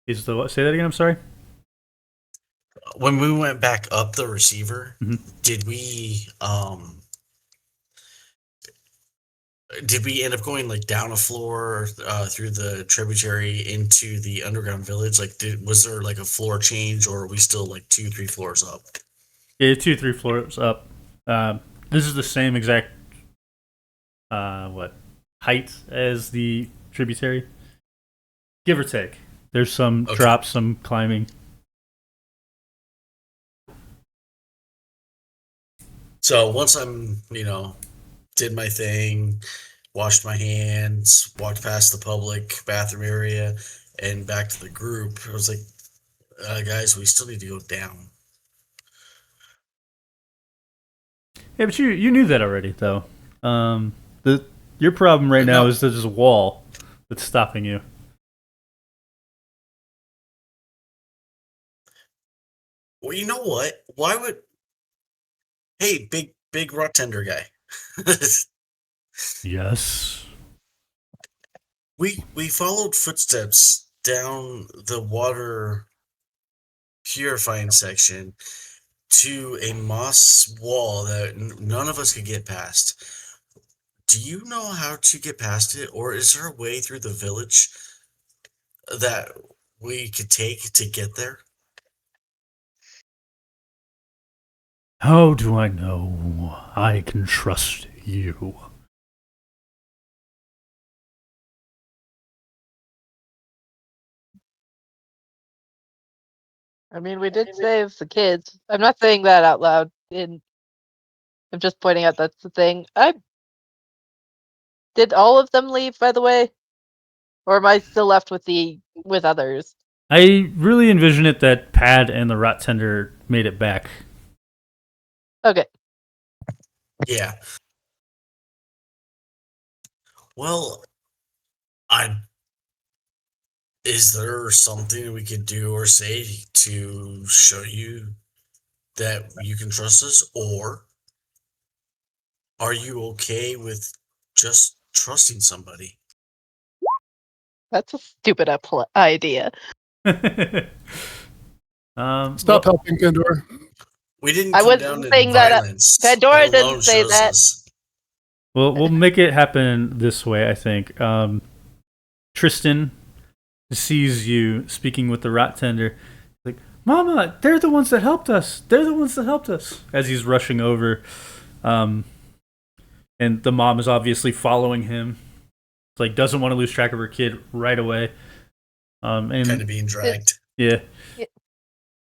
Is the what? Say that again. I'm sorry. When we went back up the receiver, Mhm. did we end up going like down a floor through the tributary into the underground village? Like, was there like a floor change, or are we still like 2-3 floors up? Yeah, 2-3 floors up. This is the same exact height as the tributary, give or take. There's some Okay. drops, some climbing. So once I'm, did my thing, washed my hands, walked past the public bathroom area, and back to the group, I was like, guys, we still need to go down. Yeah, but you knew that already, though. Your problem right now No. is there's a wall that's stopping you. Well, you know what? Why would? Hey, big rock tender guy. Yes. We followed footsteps down the water purifying section to a moss wall that none of us could get past. Do you know how to get past it, or is there a way through the village that we could take to get there? How do I know I can trust you? I mean, we did save the kids. I'm not saying that out loud. I'm just pointing out that's the thing. Did all of them leave, by the way, or am I still left with others? I really envision it that Pad and the Rot Tender made it back. Okay. Yeah. Well, is there something we could do or say to show you that you can trust us, or are you okay with just trusting somebody? That's a stupid idea. Stop helping, Pandora. We didn't I come wasn't down in saying that, violence. Pandora That didn't alone say shows that. us. Well, we'll make it happen this way, I think. Tristan sees you speaking with the Rot Tender. Like, Mama, they're the ones that helped us. They're the ones that helped us. As he's rushing over. And the mom is obviously following him. Like, doesn't want to lose track of her kid right away. And Kind of being dragged. yeah.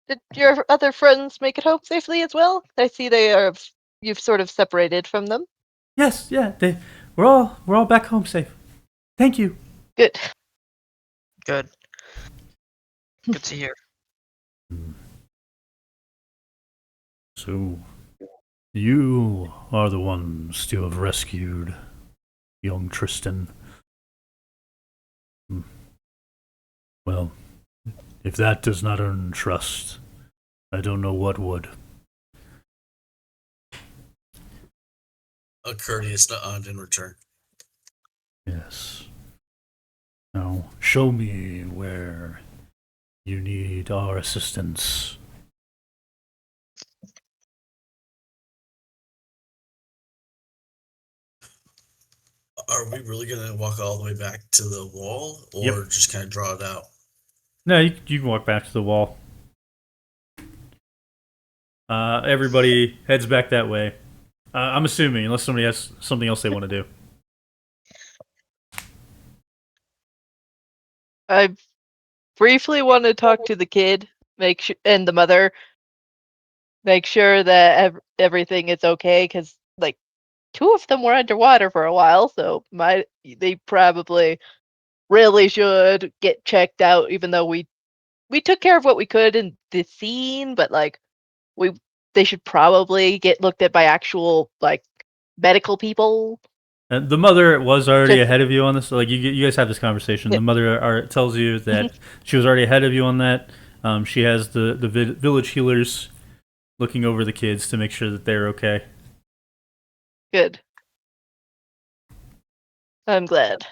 Did your other friends make it home safely as well? I see you've sort of separated from them. Yes, yeah. We're all back home safe. Thank you. Good. Good. Good to hear. So, you are the ones to have rescued young Tristan. Well, If that does not earn trust, I don't know what would. A courteous nod in return. Yes. Now, show me where you need our assistance. Are we really gonna walk all the way back to the wall, or Yep. just kind of draw it out? No, you can walk back to the wall. Everybody heads back that way. I'm assuming, unless somebody has something else they want to do. I briefly want to talk to the kid, and the mother, make sure that everything is okay, because like 2 of them were underwater for a while, so they probably really should get checked out. Even though we took care of what we could in the scene, but like they should probably get looked at by actual like medical people. And the mother was already Just- ahead of you on this. Like you guys have this conversation. Yeah. The mother tells you that she was already ahead of you on that. She has the village healers looking over the kids to make sure that they're okay. Good. I'm glad.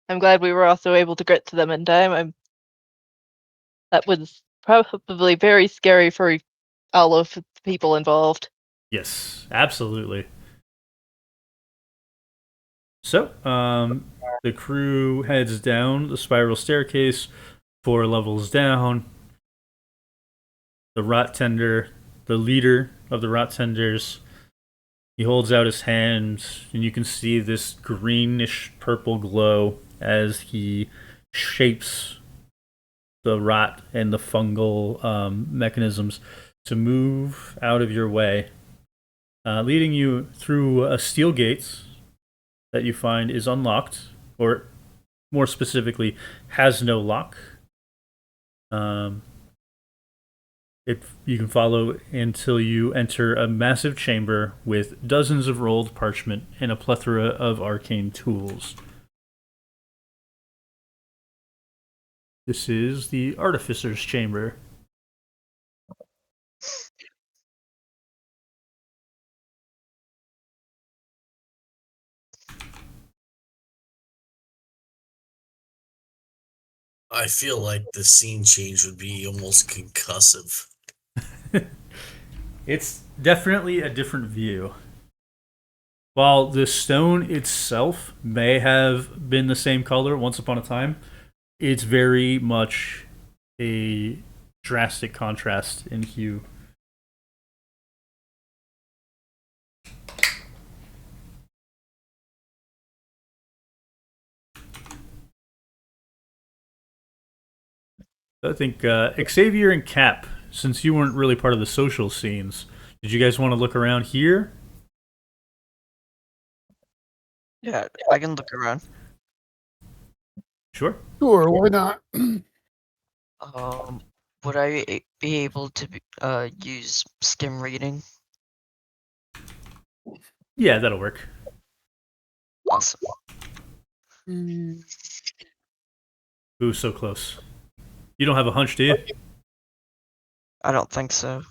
I'm glad we were also able to get to them in time. That was probably very scary for all of the people involved. Yes, absolutely. So, the crew heads down the spiral staircase, 4 levels down. The rot tender, the leader of the rot tenders, he holds out his hand, and you can see this greenish purple glow as he shapes the rot and the fungal mechanisms to move out of your way, leading you through a steel gate that you find is unlocked, or more specifically, has no lock. You can follow until you enter a massive chamber with dozens of rolled parchment and a plethora of arcane tools. This is the Artificer's Chamber. I feel like the scene change would be almost concussive. It's definitely a different view. While the stone itself may have been the same color once upon a time, it's very much a drastic contrast in hue. I think Xavier and Cap, since you weren't really part of the social scenes, did you guys want to look around here? Yeah, I can look around. Sure. Sure, why not? Would I be able to use skim reading? Yeah, that'll work. Awesome. Ooh, so close. You don't have a hunch, do you? I don't think so.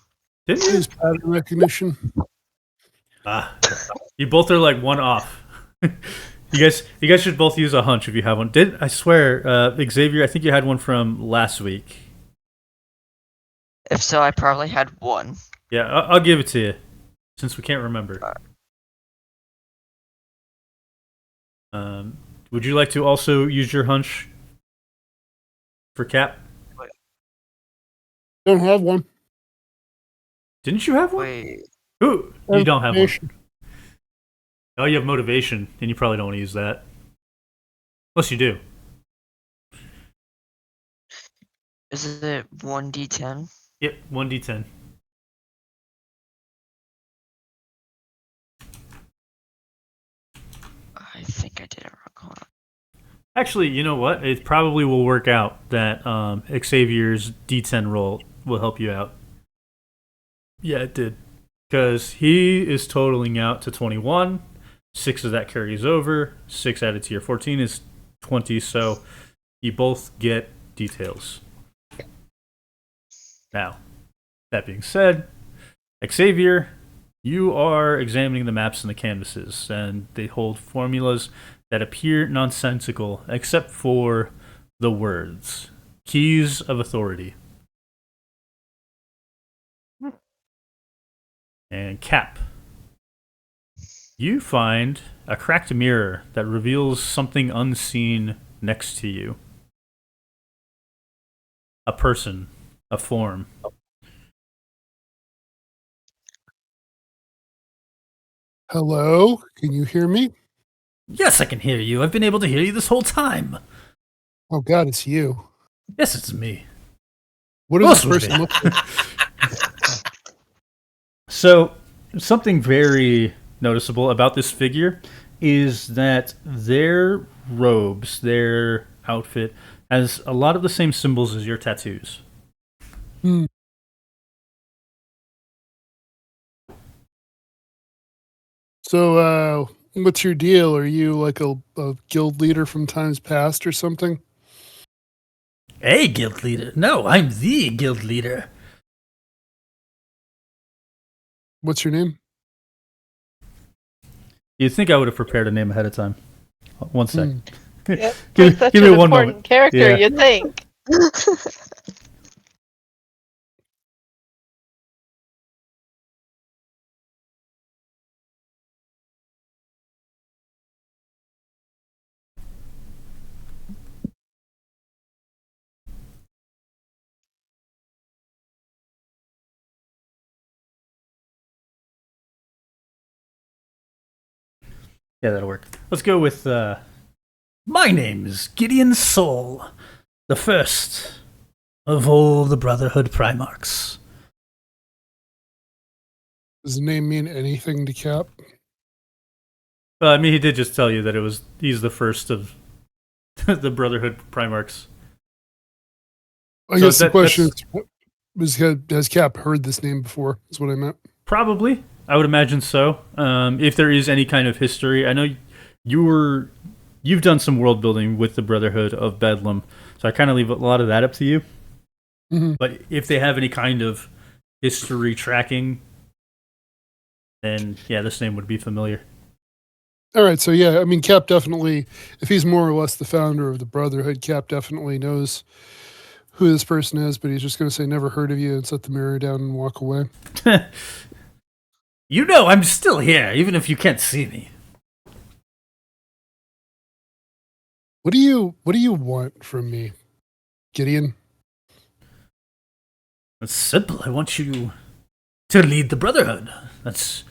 Didn't you? Use pattern recognition. Ah, you both are like one off. You guys should both use a hunch if you have one. I swear, Xavier? I think you had one from last week. If so, I probably had one. Yeah, I'll give it to you, since we can't remember. Would you like to also use your hunch for Cap? Don't have one. Didn't you have one? Wait, Ooh, you don't have one. Motivation. Oh, you have motivation, and you probably don't want to use that. Unless you do. is it 1d10? Yep, 1d10. I think I did it wrong. Hold on. Actually, you know what? It probably will work out that Xavier's D10 roll will help you out. Yeah, it did. Because he is totaling out to 21. 6 of that carries over. 6 added to your 14 is 20. So you both get details. Now, that being said, Xavier, you are examining the maps and the canvases, and they hold formulas that appear nonsensical except for the words keys of authority. And Cap, you find a cracked mirror that reveals something unseen next to you. A person, a form. Hello? Can you hear me? Yes, I can hear you. I've been able to hear you this whole time. Oh God, it's you. Yes, it's me. What Who does else this would it person be? look like? So, something very noticeable about this figure is that their robes, their outfit, has a lot of the same symbols as your tattoos. Hmm. So, what's your deal? Are you like a guild leader from times past or something? A guild leader? No, I'm the guild leader. What's your name? You'd think I would have prepared a name ahead of time. One sec. Yep. Give, For such give an me one important moment. character, Yeah. you'd think. Yeah, that'll work. Let's go with, my name is Gideon Soul, the first of all the Brotherhood Primarchs. Does the name mean anything to Cap? I mean, he did just tell you that he's the first of the Brotherhood Primarchs. I So guess the question that's- has Cap heard this name before? Is what I meant. Probably. I would imagine so. If there is any kind of history, I know you've done some world building with the Brotherhood of Bedlam, so I kind of leave a lot of that up to you. Mm-hmm. But if they have any kind of history tracking, then yeah, this name would be familiar. All right, so yeah, I mean, Cap definitely, if he's more or less the founder of the Brotherhood, Cap definitely knows who this person is, but he's just going to say, never heard of you, and set the mirror down and walk away. You know, I'm still here, even if you can't see me. What do you want from me, Gideon? It's simple. I want you to lead the Brotherhood. That's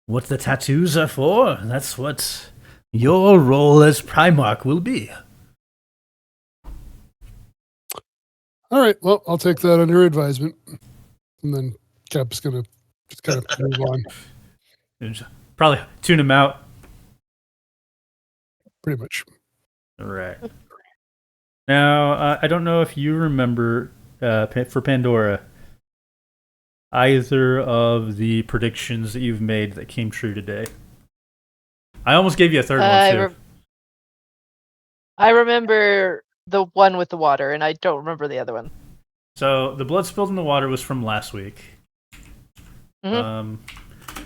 what the tattoos are for. That's what your role as Primarch will be. All right, well, I'll take that under advisement. And then Cap's going to just kind of move on, And probably tune him out. pretty much. Right. Now, I don't know if you remember for Pandora either of the predictions that you've made that came true today. I almost gave you a third one too. I remember the one with the water, and I don't remember the other one. So the blood spilled in the water was from last week. Mm-hmm.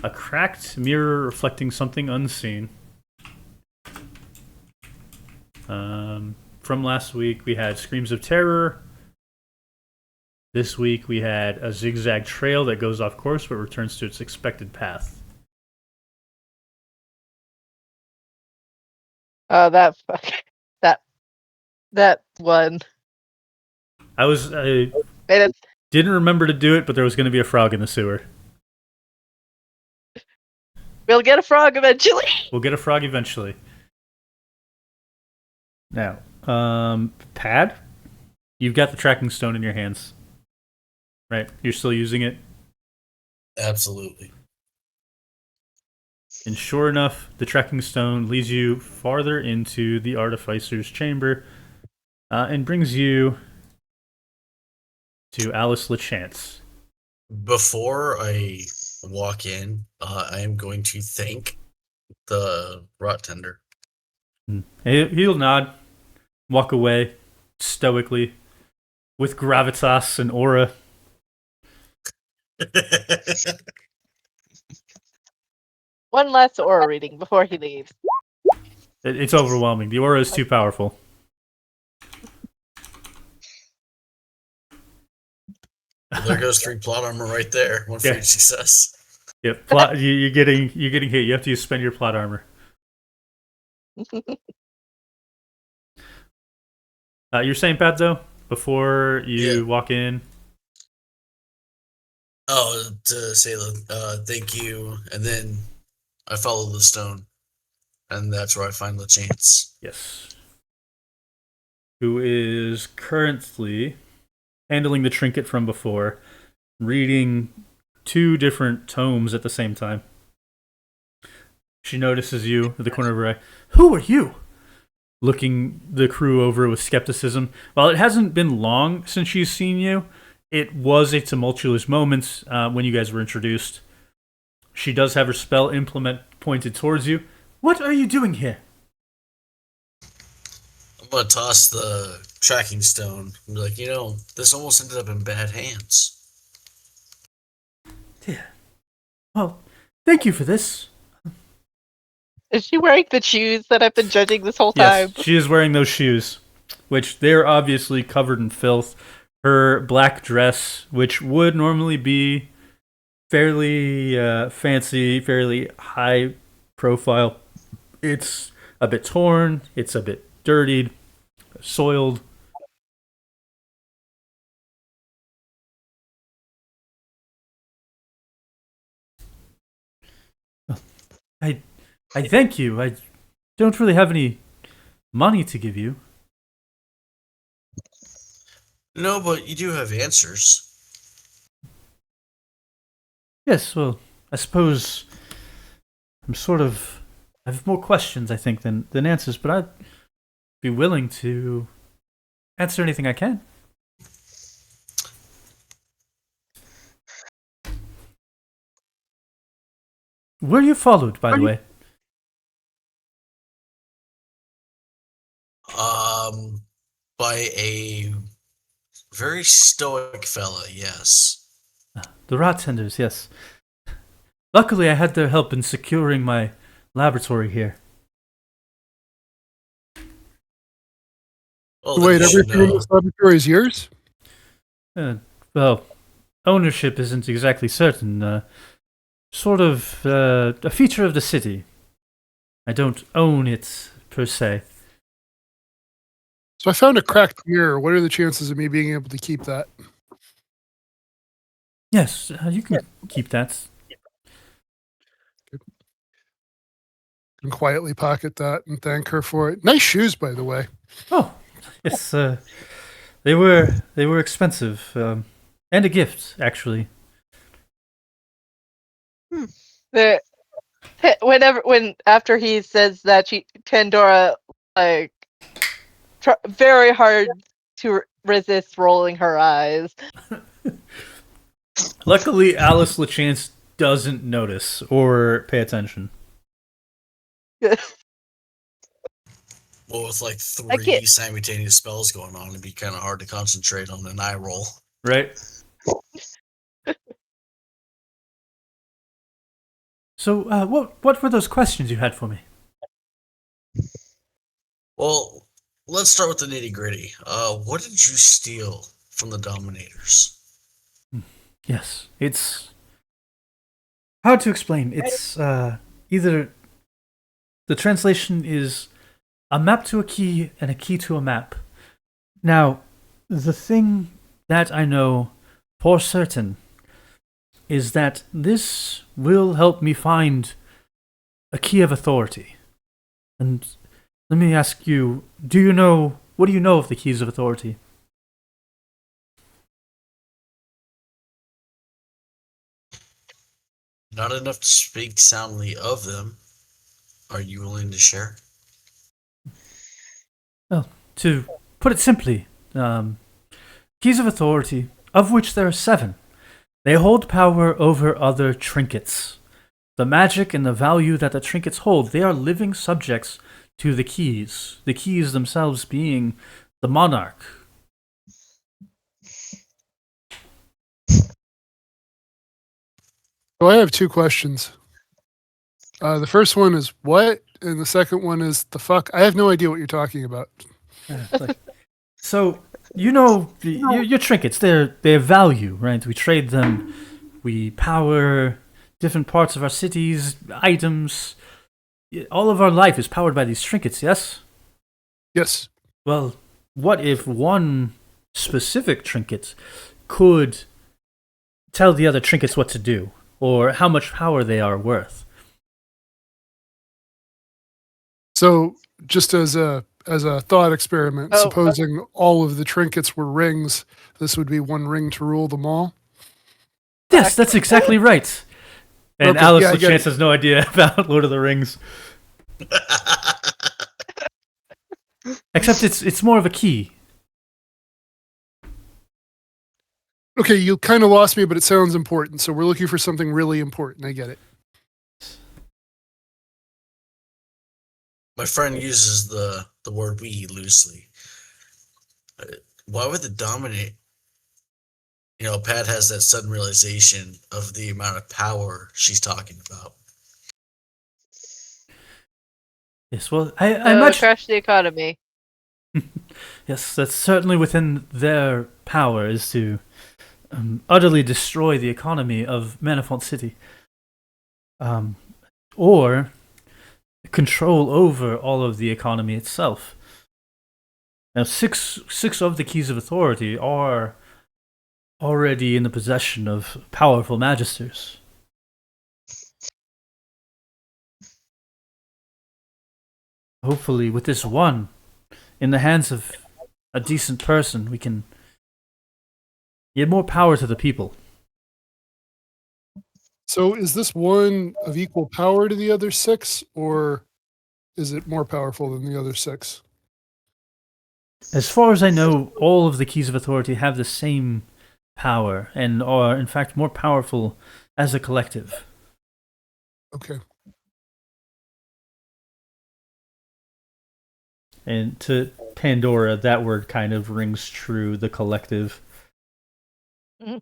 A cracked mirror reflecting something unseen. From last week, we had screams of terror. This week, we had a zigzag trail that goes off course but returns to its expected path. Oh, that one. I And it's, didn't remember to do it, but there was going to be a frog in the sewer. we'll get a frog eventually. We'll get a frog eventually. Now, Pad, you've got the tracking stone in your hands, right? You're still using it? Absolutely. And sure enough, the tracking stone leads you farther into the artificer's chamber and brings you to Alice LeChance. Before I walk in, I am going to thank the rot tender. He'll nod, walk away stoically, with gravitas and aura. One last aura reading before he leaves. It's overwhelming. The aura is too powerful. Well, there goes 3 plot armor right there. One for Yeah. each success. Yep, plot. You're getting hit. You have to spend your plot armor. You're saying, Pat, though, before you walk in. Oh, to say thank you, and then I follow the stone, and that's where I find the chance. Yes. Who is currently handling the trinket from before, reading 2 different tomes at the same time. She notices you at the corner of her eye. Who are you? Looking the crew over with skepticism. While it hasn't been long since she's seen you, it was a tumultuous moment when you guys were introduced. She does have her spell implement pointed towards you. What are you doing here? I'm gonna toss the tracking stone and be like, this almost ended up in bad hands. Dear. Well, thank you for this. Is she wearing the shoes that I've been judging this whole time? Yes, she is wearing those shoes, which they're obviously covered in filth. Her black dress, which would normally be fairly fancy, fairly high profile, it's a bit torn, it's a bit dirtied, soiled. I thank you. I don't really have any money to give you. No, but you do have answers. Yes, well, I suppose I have more questions, I think, than answers, but I'd be willing to answer anything I can. Were you followed, by the way? By a very stoic fella, yes. The rat tenders, yes. Luckily, I had their help in securing my laboratory here. Well, Wait, then you should everything in know. this laboratory is yours? Well, ownership isn't exactly certain. Sort of a feature of the city. I don't own it, per se. So I found a cracked mirror. What are the chances of me being able to keep that? Yes, you can keep that. And quietly pocket that and thank her for it. Nice shoes, by the way. Oh, yes, they were expensive, and a gift, actually. After he says that, Pandora very hard to resist rolling her eyes. Luckily, Alice LeChance doesn't notice or pay attention. Well, with like 3 simultaneous spells going on, it'd be kind of hard to concentrate on an eye roll. Right? So, what were those questions you had for me? Well, let's start with the nitty gritty. What did you steal from the Dominators? Yes, it's hard to explain. It's either the translation is a map to a key and a key to a map. Now, the thing that I know for certain is that this will help me find a key of authority. And let me ask you, what do you know of the keys of authority? Not enough to speak soundly of them. Are you willing to share? Well, to put it simply, keys of authority, of which there are 7, they hold power over other trinkets. The magic and the value that the trinkets hold, they are living subjects to the keys themselves being the monarch. So I have two questions. The first one is what, and the second one is the fuck. I have no idea what you're talking about. So your trinkets, they're value, right? We trade them. We power different parts of our cities, items. All of our life is powered by these trinkets. Yes. Yes. Well, what if one specific trinket could tell the other trinkets what to do, or how much power they are worth? So just as a thought experiment, Oh, supposing all of the trinkets were rings, this would be one ring to rule them all. Yes, that's exactly right. And Okay, Alice yeah, I get LeChance it. has no idea about Lord of the Rings, except it's more of a key. Okay, you kind of lost me, but it sounds important. So we're looking for something really important. I get it. My friend uses the word "we" loosely. Why would it dominate? Pat has that sudden realization of the amount of power she's talking about. Yes, well, I imagine. crash the economy. Yes, that's certainly within their power is to utterly destroy the economy of Manifold City, or control over all of the economy itself. Now, six of the keys of authority are already in the possession of powerful magisters. Hopefully, with this one in the hands of a decent person, we can give more power to the people. So is this one of equal power to the other six, or is it more powerful than the other six? As far as I know, all of the keys of authority have the same power and are, in fact, more powerful as a collective. Okay. And to Pandora, that word kind of rings true, the collective. Mhm.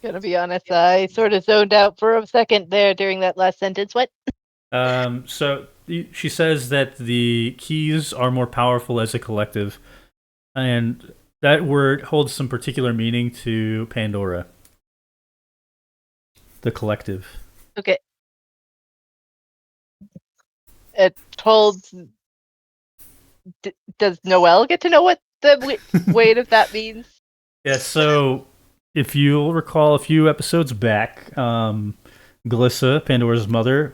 Gonna be honest, I sort of zoned out for a second there during that last sentence. What? So she says that the keys are more powerful as a collective, and that word holds some particular meaning to Pandora. The collective. Okay. It holds. Does Noelle get to know what the weight of that means? Yeah, so if you'll recall a few episodes back, Glissa, Pandora's mother,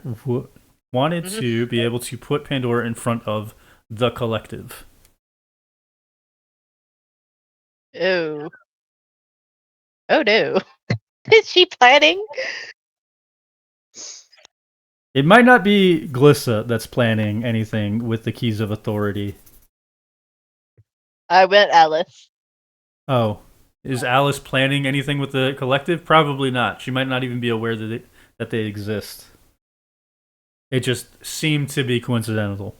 wanted Mhm. to be able to put Pandora in front of the collective. Oh. Oh no. Is she planning? It might not be Glissa that's planning anything with the keys of authority. I meant Alice. Oh, is Alice planning anything with the collective? Probably not. She might not even be aware that they exist. It just seemed to be coincidental.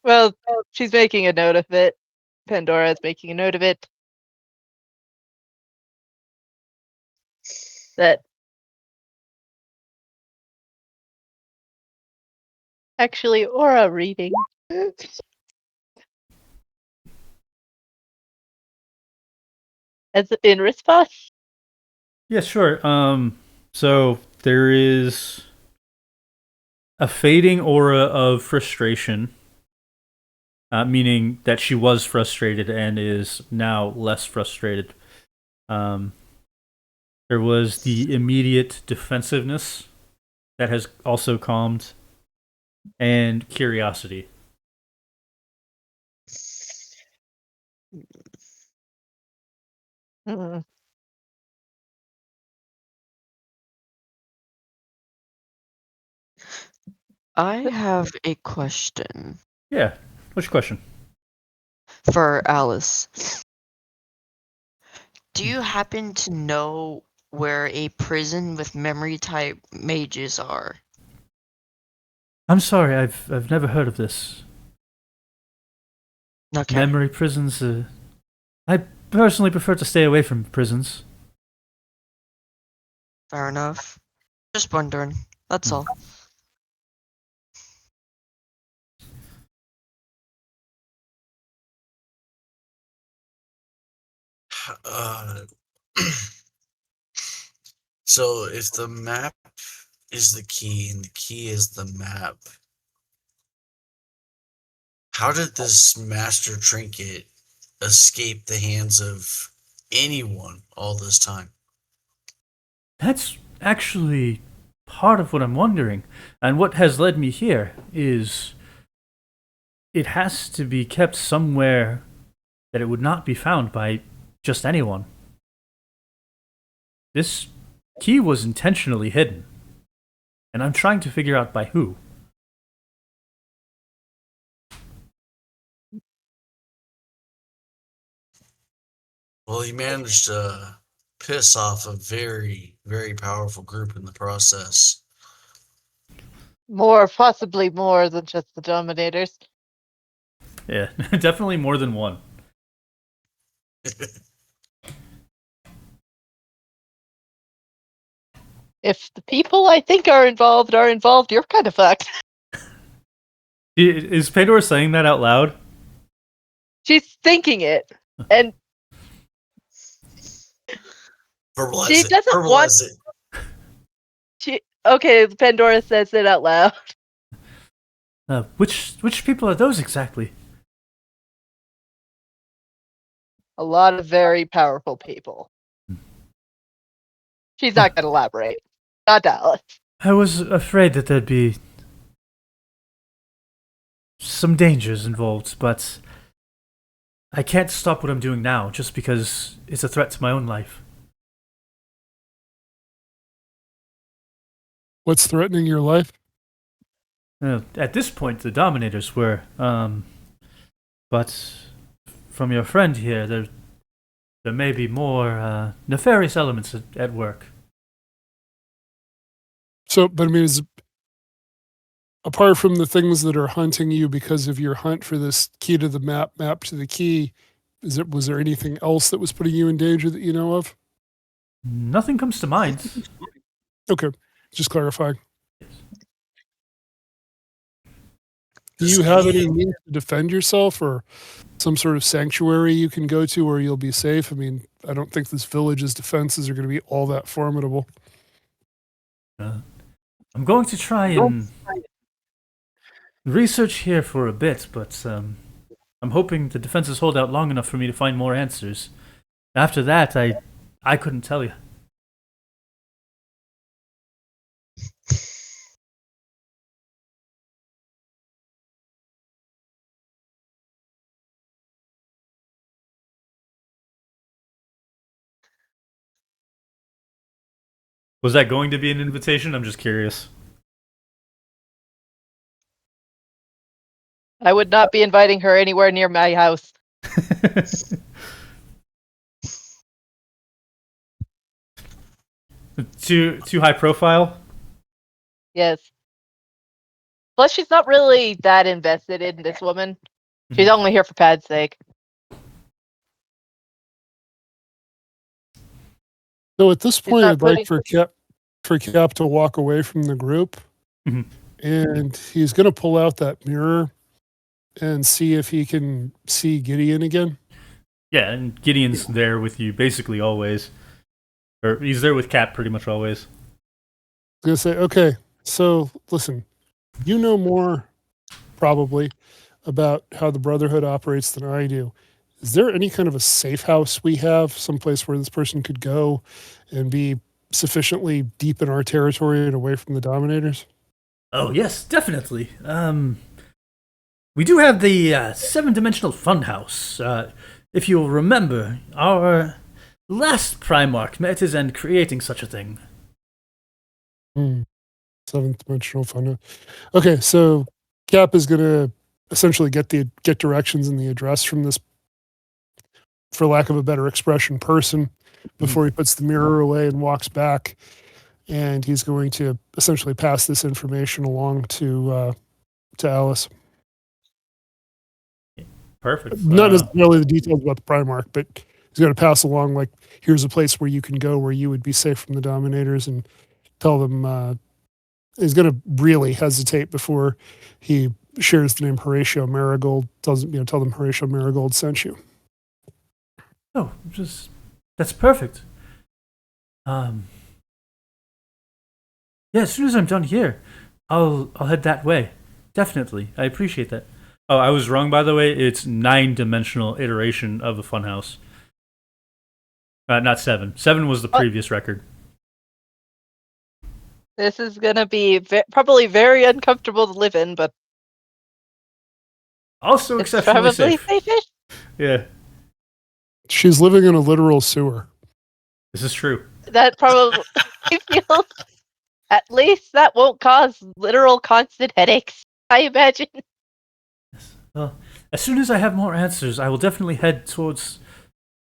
Well, she's making a note of it. Pandora is making a note of it. That actually aura reading. As in response. Yeah, sure. So there is a fading aura of frustration, meaning that she was frustrated and is now less frustrated. Um, there was the immediate defensiveness that has also calmed, and curiosity. Mm. I have a question Yeah. What's your question? for Alice. Do you happen to know where a prison with memory type mages are? I'm sorry, I've never heard of this. Okay, Memory prisons. I personally prefer to stay away from prisons. fair enough. Just wondering. That's all. Uh, so if the map is the key and the key is the map, how did this master trinket escape the hands of anyone all this time? That's actually part of what I'm wondering. And what has led me here is it has to be kept somewhere that it would not be found by just anyone. This key was intentionally hidden, and I'm trying to figure out by who. Well, he managed to piss off a very, very powerful group in the process. Possibly more than just the Dominators. Yeah, definitely more than one. If the people I think are involved, you're kind of fucked. Is Pandora saying that out loud? She's thinking it, and Verbalize she it. doesn't want. Verbalize it. Okay, Pandora says it out loud. Which people are those exactly? A lot of very powerful people. She's not going to elaborate. Not Dallas. I was afraid that there'd be some dangers involved, but I can't stop what I'm doing now just because it's a threat to my own life. What's threatening your life? At this point, the Dominators were, but from your friend here, there may be more nefarious elements at work. So, but I mean, apart from the things that are hunting you because of your hunt for this key to the map to the key, was there anything else that was putting you in danger that you know of? Nothing comes to mind. Okay, just clarifying. Do you have any means to defend yourself or some sort of sanctuary you can go to where you'll be safe? I mean, I don't think this village's defenses are going to be all that formidable. I'm going to try and research here for a bit, but I'm hoping the defenses hold out long enough for me to find more answers. After that, I couldn't tell you. Was that going to be an invitation? I'm just curious. I would not be inviting her anywhere near my house. Too high profile? Yes. Plus, she's not really that invested in this woman. She's only here for Pad's sake. So at this point, I'd like putting- for Cap to walk away from the group, Mhm. and he's going to pull out that mirror and see if he can see Gideon again. Yeah, and Gideon's there with you basically always. Or he's there with Cap pretty much always. I was going to say, okay, so listen, you know more probably about how the Brotherhood operates than I do. Is there any kind of a safe house we have, someplace where this person could go and be sufficiently deep in our territory and away from the Dominators? Oh, yes, definitely. We do have the 7-dimensional funhouse. If you'll remember, our last Primarch met his end creating such a thing. 7th-dimensional fun. Okay, so Cap is going to essentially get directions and the address from this, for lack of a better expression, person before he puts the mirror away and walks back. and he's going to essentially pass this information along to Alice. Perfect. Not necessarily the details about the Primarch, but he's going to pass along, like, here's a place where you can go where you would be safe from the Dominators, and tell them. He's going to really hesitate before he shares the name Horatio Marigold. Tell them Horatio Marigold sent you. Oh, that's perfect. Yeah, as soon as I'm done here, I'll head that way. Definitely, I appreciate that. Oh, I was wrong, by the way. It's 9-dimensional iteration of a funhouse. Not 7. 7 was the previous record. This is gonna be probably very uncomfortable to live in, but Also it's exceptionally probably safe. safe-ish. Yeah, She's living in a literal sewer. this is true. That probably feels. At least that won't cause literal constant headaches, I imagine. Well, as soon as I have more answers, I will definitely head towards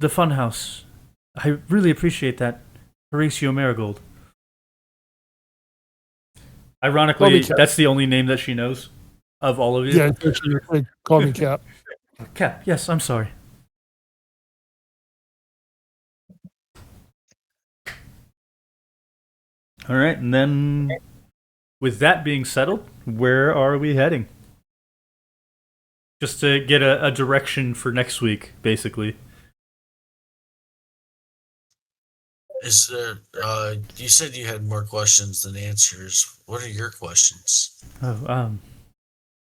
the funhouse. I really appreciate that, Horatio Marigold. Ironically, that's the only name that she knows of all of you. Yeah, actually, call me Cap. Cap, yes, I'm sorry. All right, and then with that being settled, where are we heading? Just to get a direction for next week, basically. Is there? You said you had more questions than answers. What are your questions? Oh,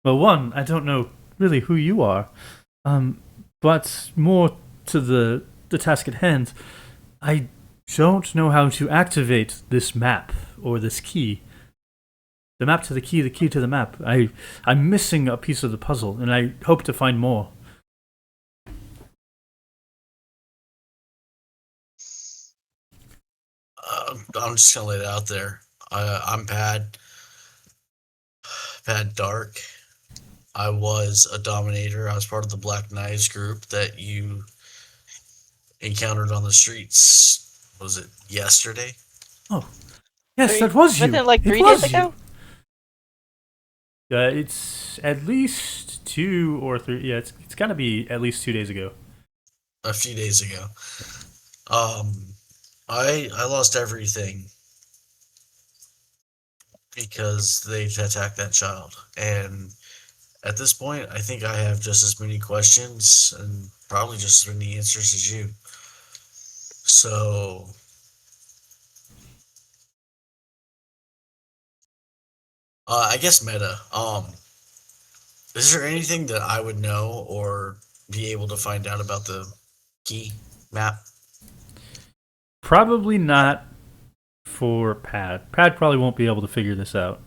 well, one, I don't know really who you are, but more to the task at hand, I don't know how to activate this map or this key. The map to the key to the map. I'm missing a piece of the puzzle, and I hope to find more. I'm just gonna lay it out there. I'm Pad Dark. I was a Dominator. I was part of the Black Knives group that you encountered on the streets. Was it yesterday? Oh, yes, that was you. Wasn't it like 3 was days ago? It's at least 2 or 3. Yeah, it's got to be at least 2 days ago. A few days ago. I lost everything because they attacked that child, and at this point, I think I have just as many questions and probably just as many answers as you. So, I guess meta. Is there anything that I would know or be able to find out about the key map? Probably not for Pad. Pad probably won't be able to figure this out.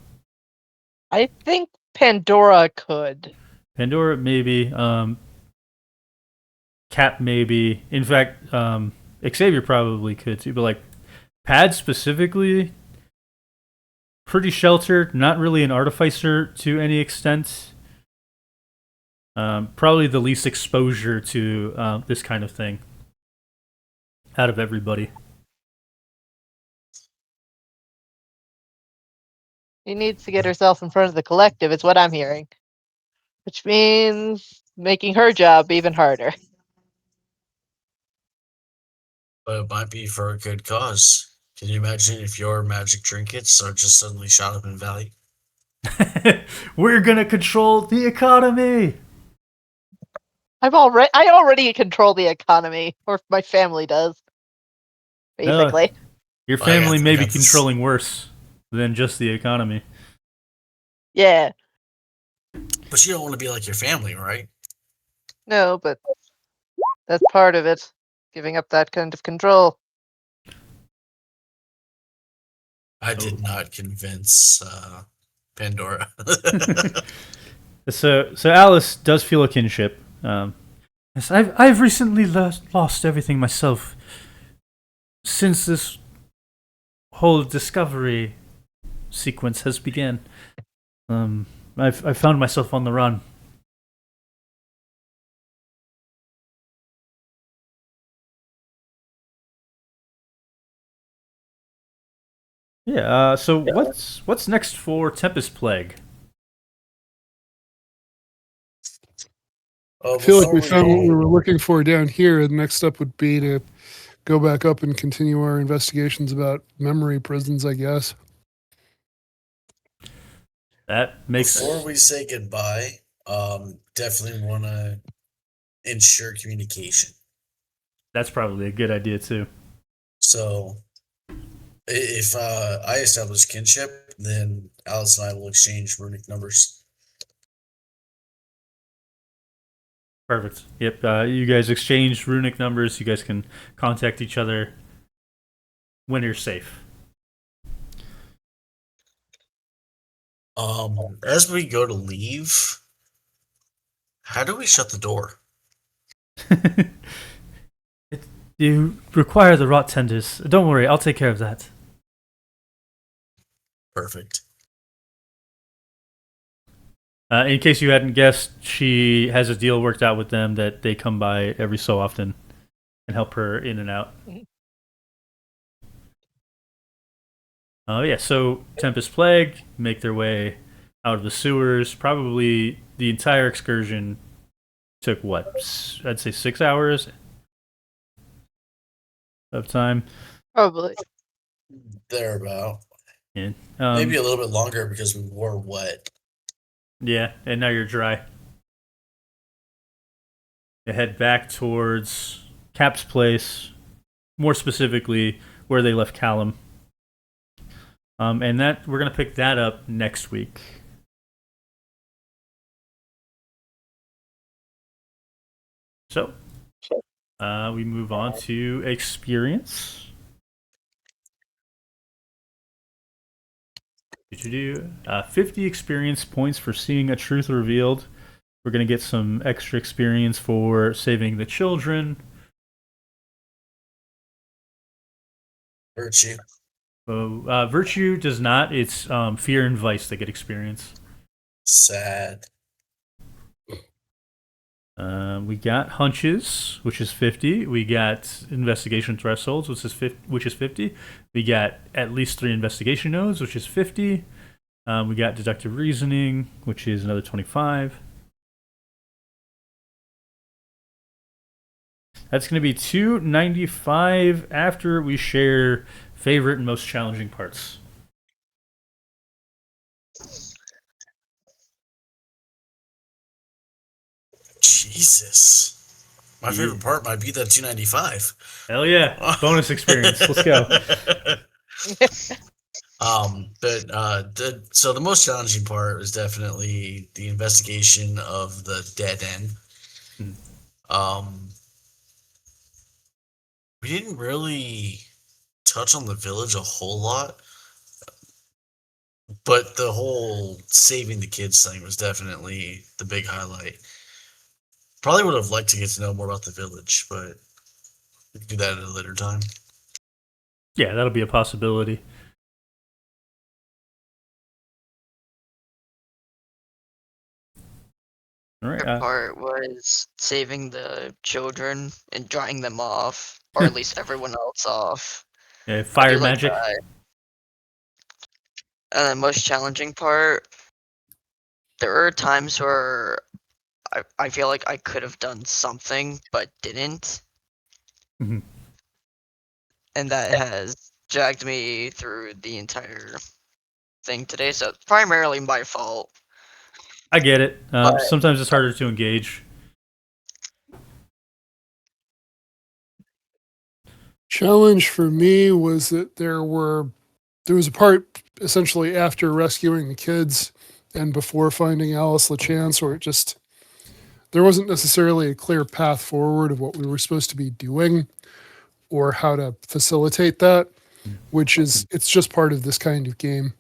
I think Pandora could. Pandora maybe. Cap maybe. In fact, Xavier probably could too. But like Pad specifically, pretty sheltered. Not really an artificer to any extent. Probably the least exposure to this kind of thing out of everybody. She needs to get herself in front of the collective, is what I'm hearing. Which means making her job even harder. But it might be for a good cause. Can you imagine if your magic trinkets are just suddenly shot up in value? We're gonna control the economy. I already control the economy, or my family does. Basically. Your family may be controlling worse than just the economy. Yeah. But you don't want to be like your family, right? No, but that's part of it. Giving up that kind of control. I did not convince Pandora. So Alice does feel a kinship. Yes, I've recently lost everything myself since this whole discovery sequence has began. I've found myself on the run. Yeah. So what's next for Tempest Plague? Oh, I feel like before we found what we we were looking for down here. The next step would be to go back up and continue our investigations about memory prisons, I guess. That makes before we say goodbye, definitely want to ensure communication. that's probably a good idea too. So if I establish kinship, then Alice and I will exchange runic numbers. Perfect. Yep. You guys exchange runic numbers. You guys can contact each other when you're safe. As we go to leave, how do we shut the door? You require the rot tenders. Don't worry, I'll take care of that. Perfect. In case you hadn't guessed, she has a deal worked out with them that they come by every so often and help her in and out. Yeah, so Tempest Plague make their way out of the sewers. Probably the entire excursion took what? I'd say 6 hours of time. Probably. Thereabout. Yeah. Maybe a little bit longer because we were wet. Yeah, and now you're dry. You head back towards Cap's place, more specifically where they left Callum. And that we're gonna pick that up next week. So, we move on to experience. 50 experience points for seeing a truth revealed. We're going to get some extra experience for saving the children. Virtue. Virtue does not. It's fear and vice that get experience. Sad. We got hunches, which is 50. We got investigation thresholds, which is 50. We got at least 3 investigation nodes, which is 50. We got deductive reasoning, which is another 25. That's going to be 295 after we share favorite and most challenging parts. Jesus. My favorite part might be that 295. Hell yeah. Bonus experience. Let's go. So the most challenging part is definitely the investigation of the dead end. We didn't really touch on the village a whole lot, but the whole saving the kids thing was definitely the big highlight. Probably would have liked to get to know more about the village, but we can do that at a later time. Yeah, that'll be a possibility. All right. Part was saving the children and drying them off, or at least everyone else off. Yeah, fire magic. And the most challenging part, there are times where I feel like I could have done something but didn't. Mm-hmm. And that has dragged me through the entire thing today, so it's primarily my fault. I get it. Sometimes it's harder to engage. Challenge for me was that there was a part essentially after rescuing the kids and before finding Alice LeChance where there wasn't necessarily a clear path forward of what we were supposed to be doing or how to facilitate that, which it's just part of this kind of game.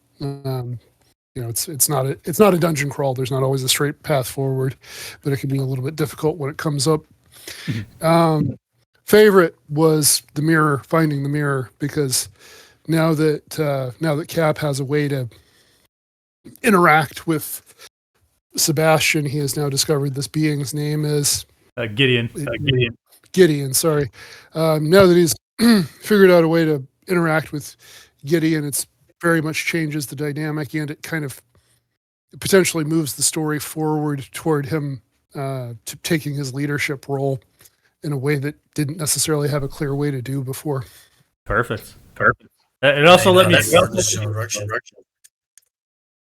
It's not a dungeon crawl. There's not always a straight path forward, but it can be a little bit difficult when it comes up. Favorite was finding the mirror, because now that Cap has a way to interact with Sebastian, he has now discovered this being's name is Gideon. Gideon, sorry. Now that he's figured out a way to interact with Gideon, it's very much changes the dynamic, and it kind of potentially moves the story forward toward him to taking his leadership role in a way that didn't necessarily have a clear way to do before. Perfect. It also let me. Direction.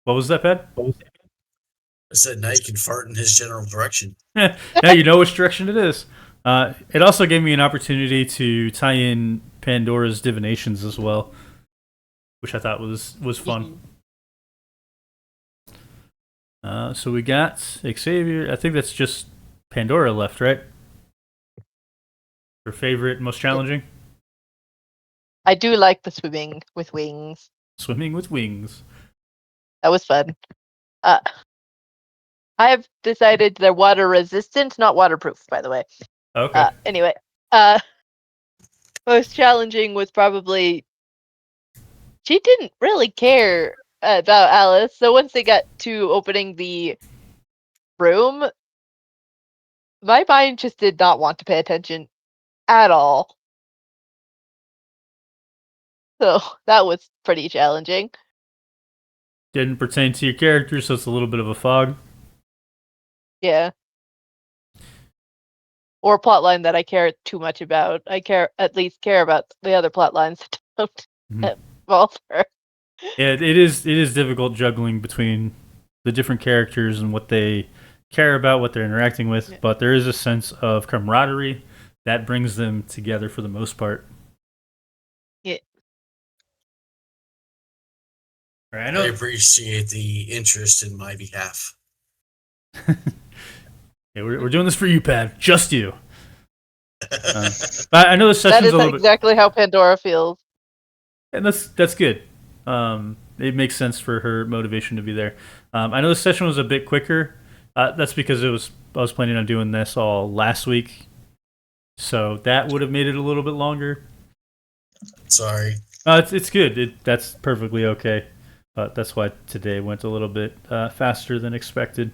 What was that, Pat? I said now you can fart in his general direction. Now you know which direction it is. It also gave me an opportunity to tie in Pandora's divinations as well, which I thought was fun. So we got Xavier. I think that's just Pandora left, right? Her favorite, most challenging? I do like the swimming with wings. Swimming with wings. That was fun. I have decided they're water resistant, not waterproof, by the way. Okay. Anyway, most challenging was probably she didn't really care about Alice. So once they got to opening the room, my mind just did not want to pay attention at all. So that was pretty challenging. Didn't pertain to your character, so it's a little bit of a fog. Yeah. Or a plotline that I care too much about. I at least care about the other plotlines that don't involve her. Yeah, it is difficult juggling between the different characters and what they care about, what they're interacting with, but there is a sense of camaraderie that brings them together for the most part. Yeah. Right, I appreciate the interest in my behalf. Yeah, we're doing this for you, Pat. Just you. I know the session's That is exactly how Pandora feels. And that's good. It makes sense for her motivation to be there. I know the session was a bit quicker. That's because I was planning on doing this all last week, so that would have made it a little bit longer. Sorry. It's good. That's perfectly okay. That's why today went a little bit faster than expected.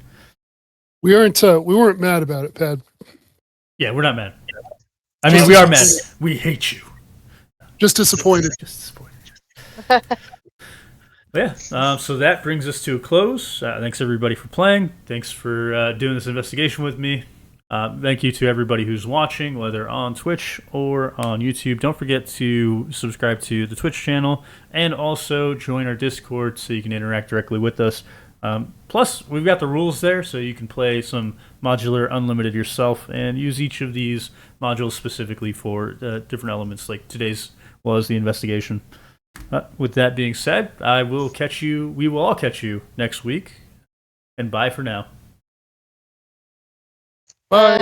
We weren't mad about it, Pad. Yeah, we're not mad. I mean, we are mad. We hate you. Just disappointed. Yeah, so that brings us to a close. Thanks everybody for playing. Thanks for doing this investigation with me. Thank you to everybody who's watching, whether on Twitch or on YouTube. Don't forget to subscribe to the Twitch channel and also join our Discord so you can interact directly with us. Plus, we've got the rules there, so you can play some Modular Unlimited yourself and use each of these modules specifically for different elements, like today's was the investigation. With that being said, we will all catch you next week, and bye for now. Bye.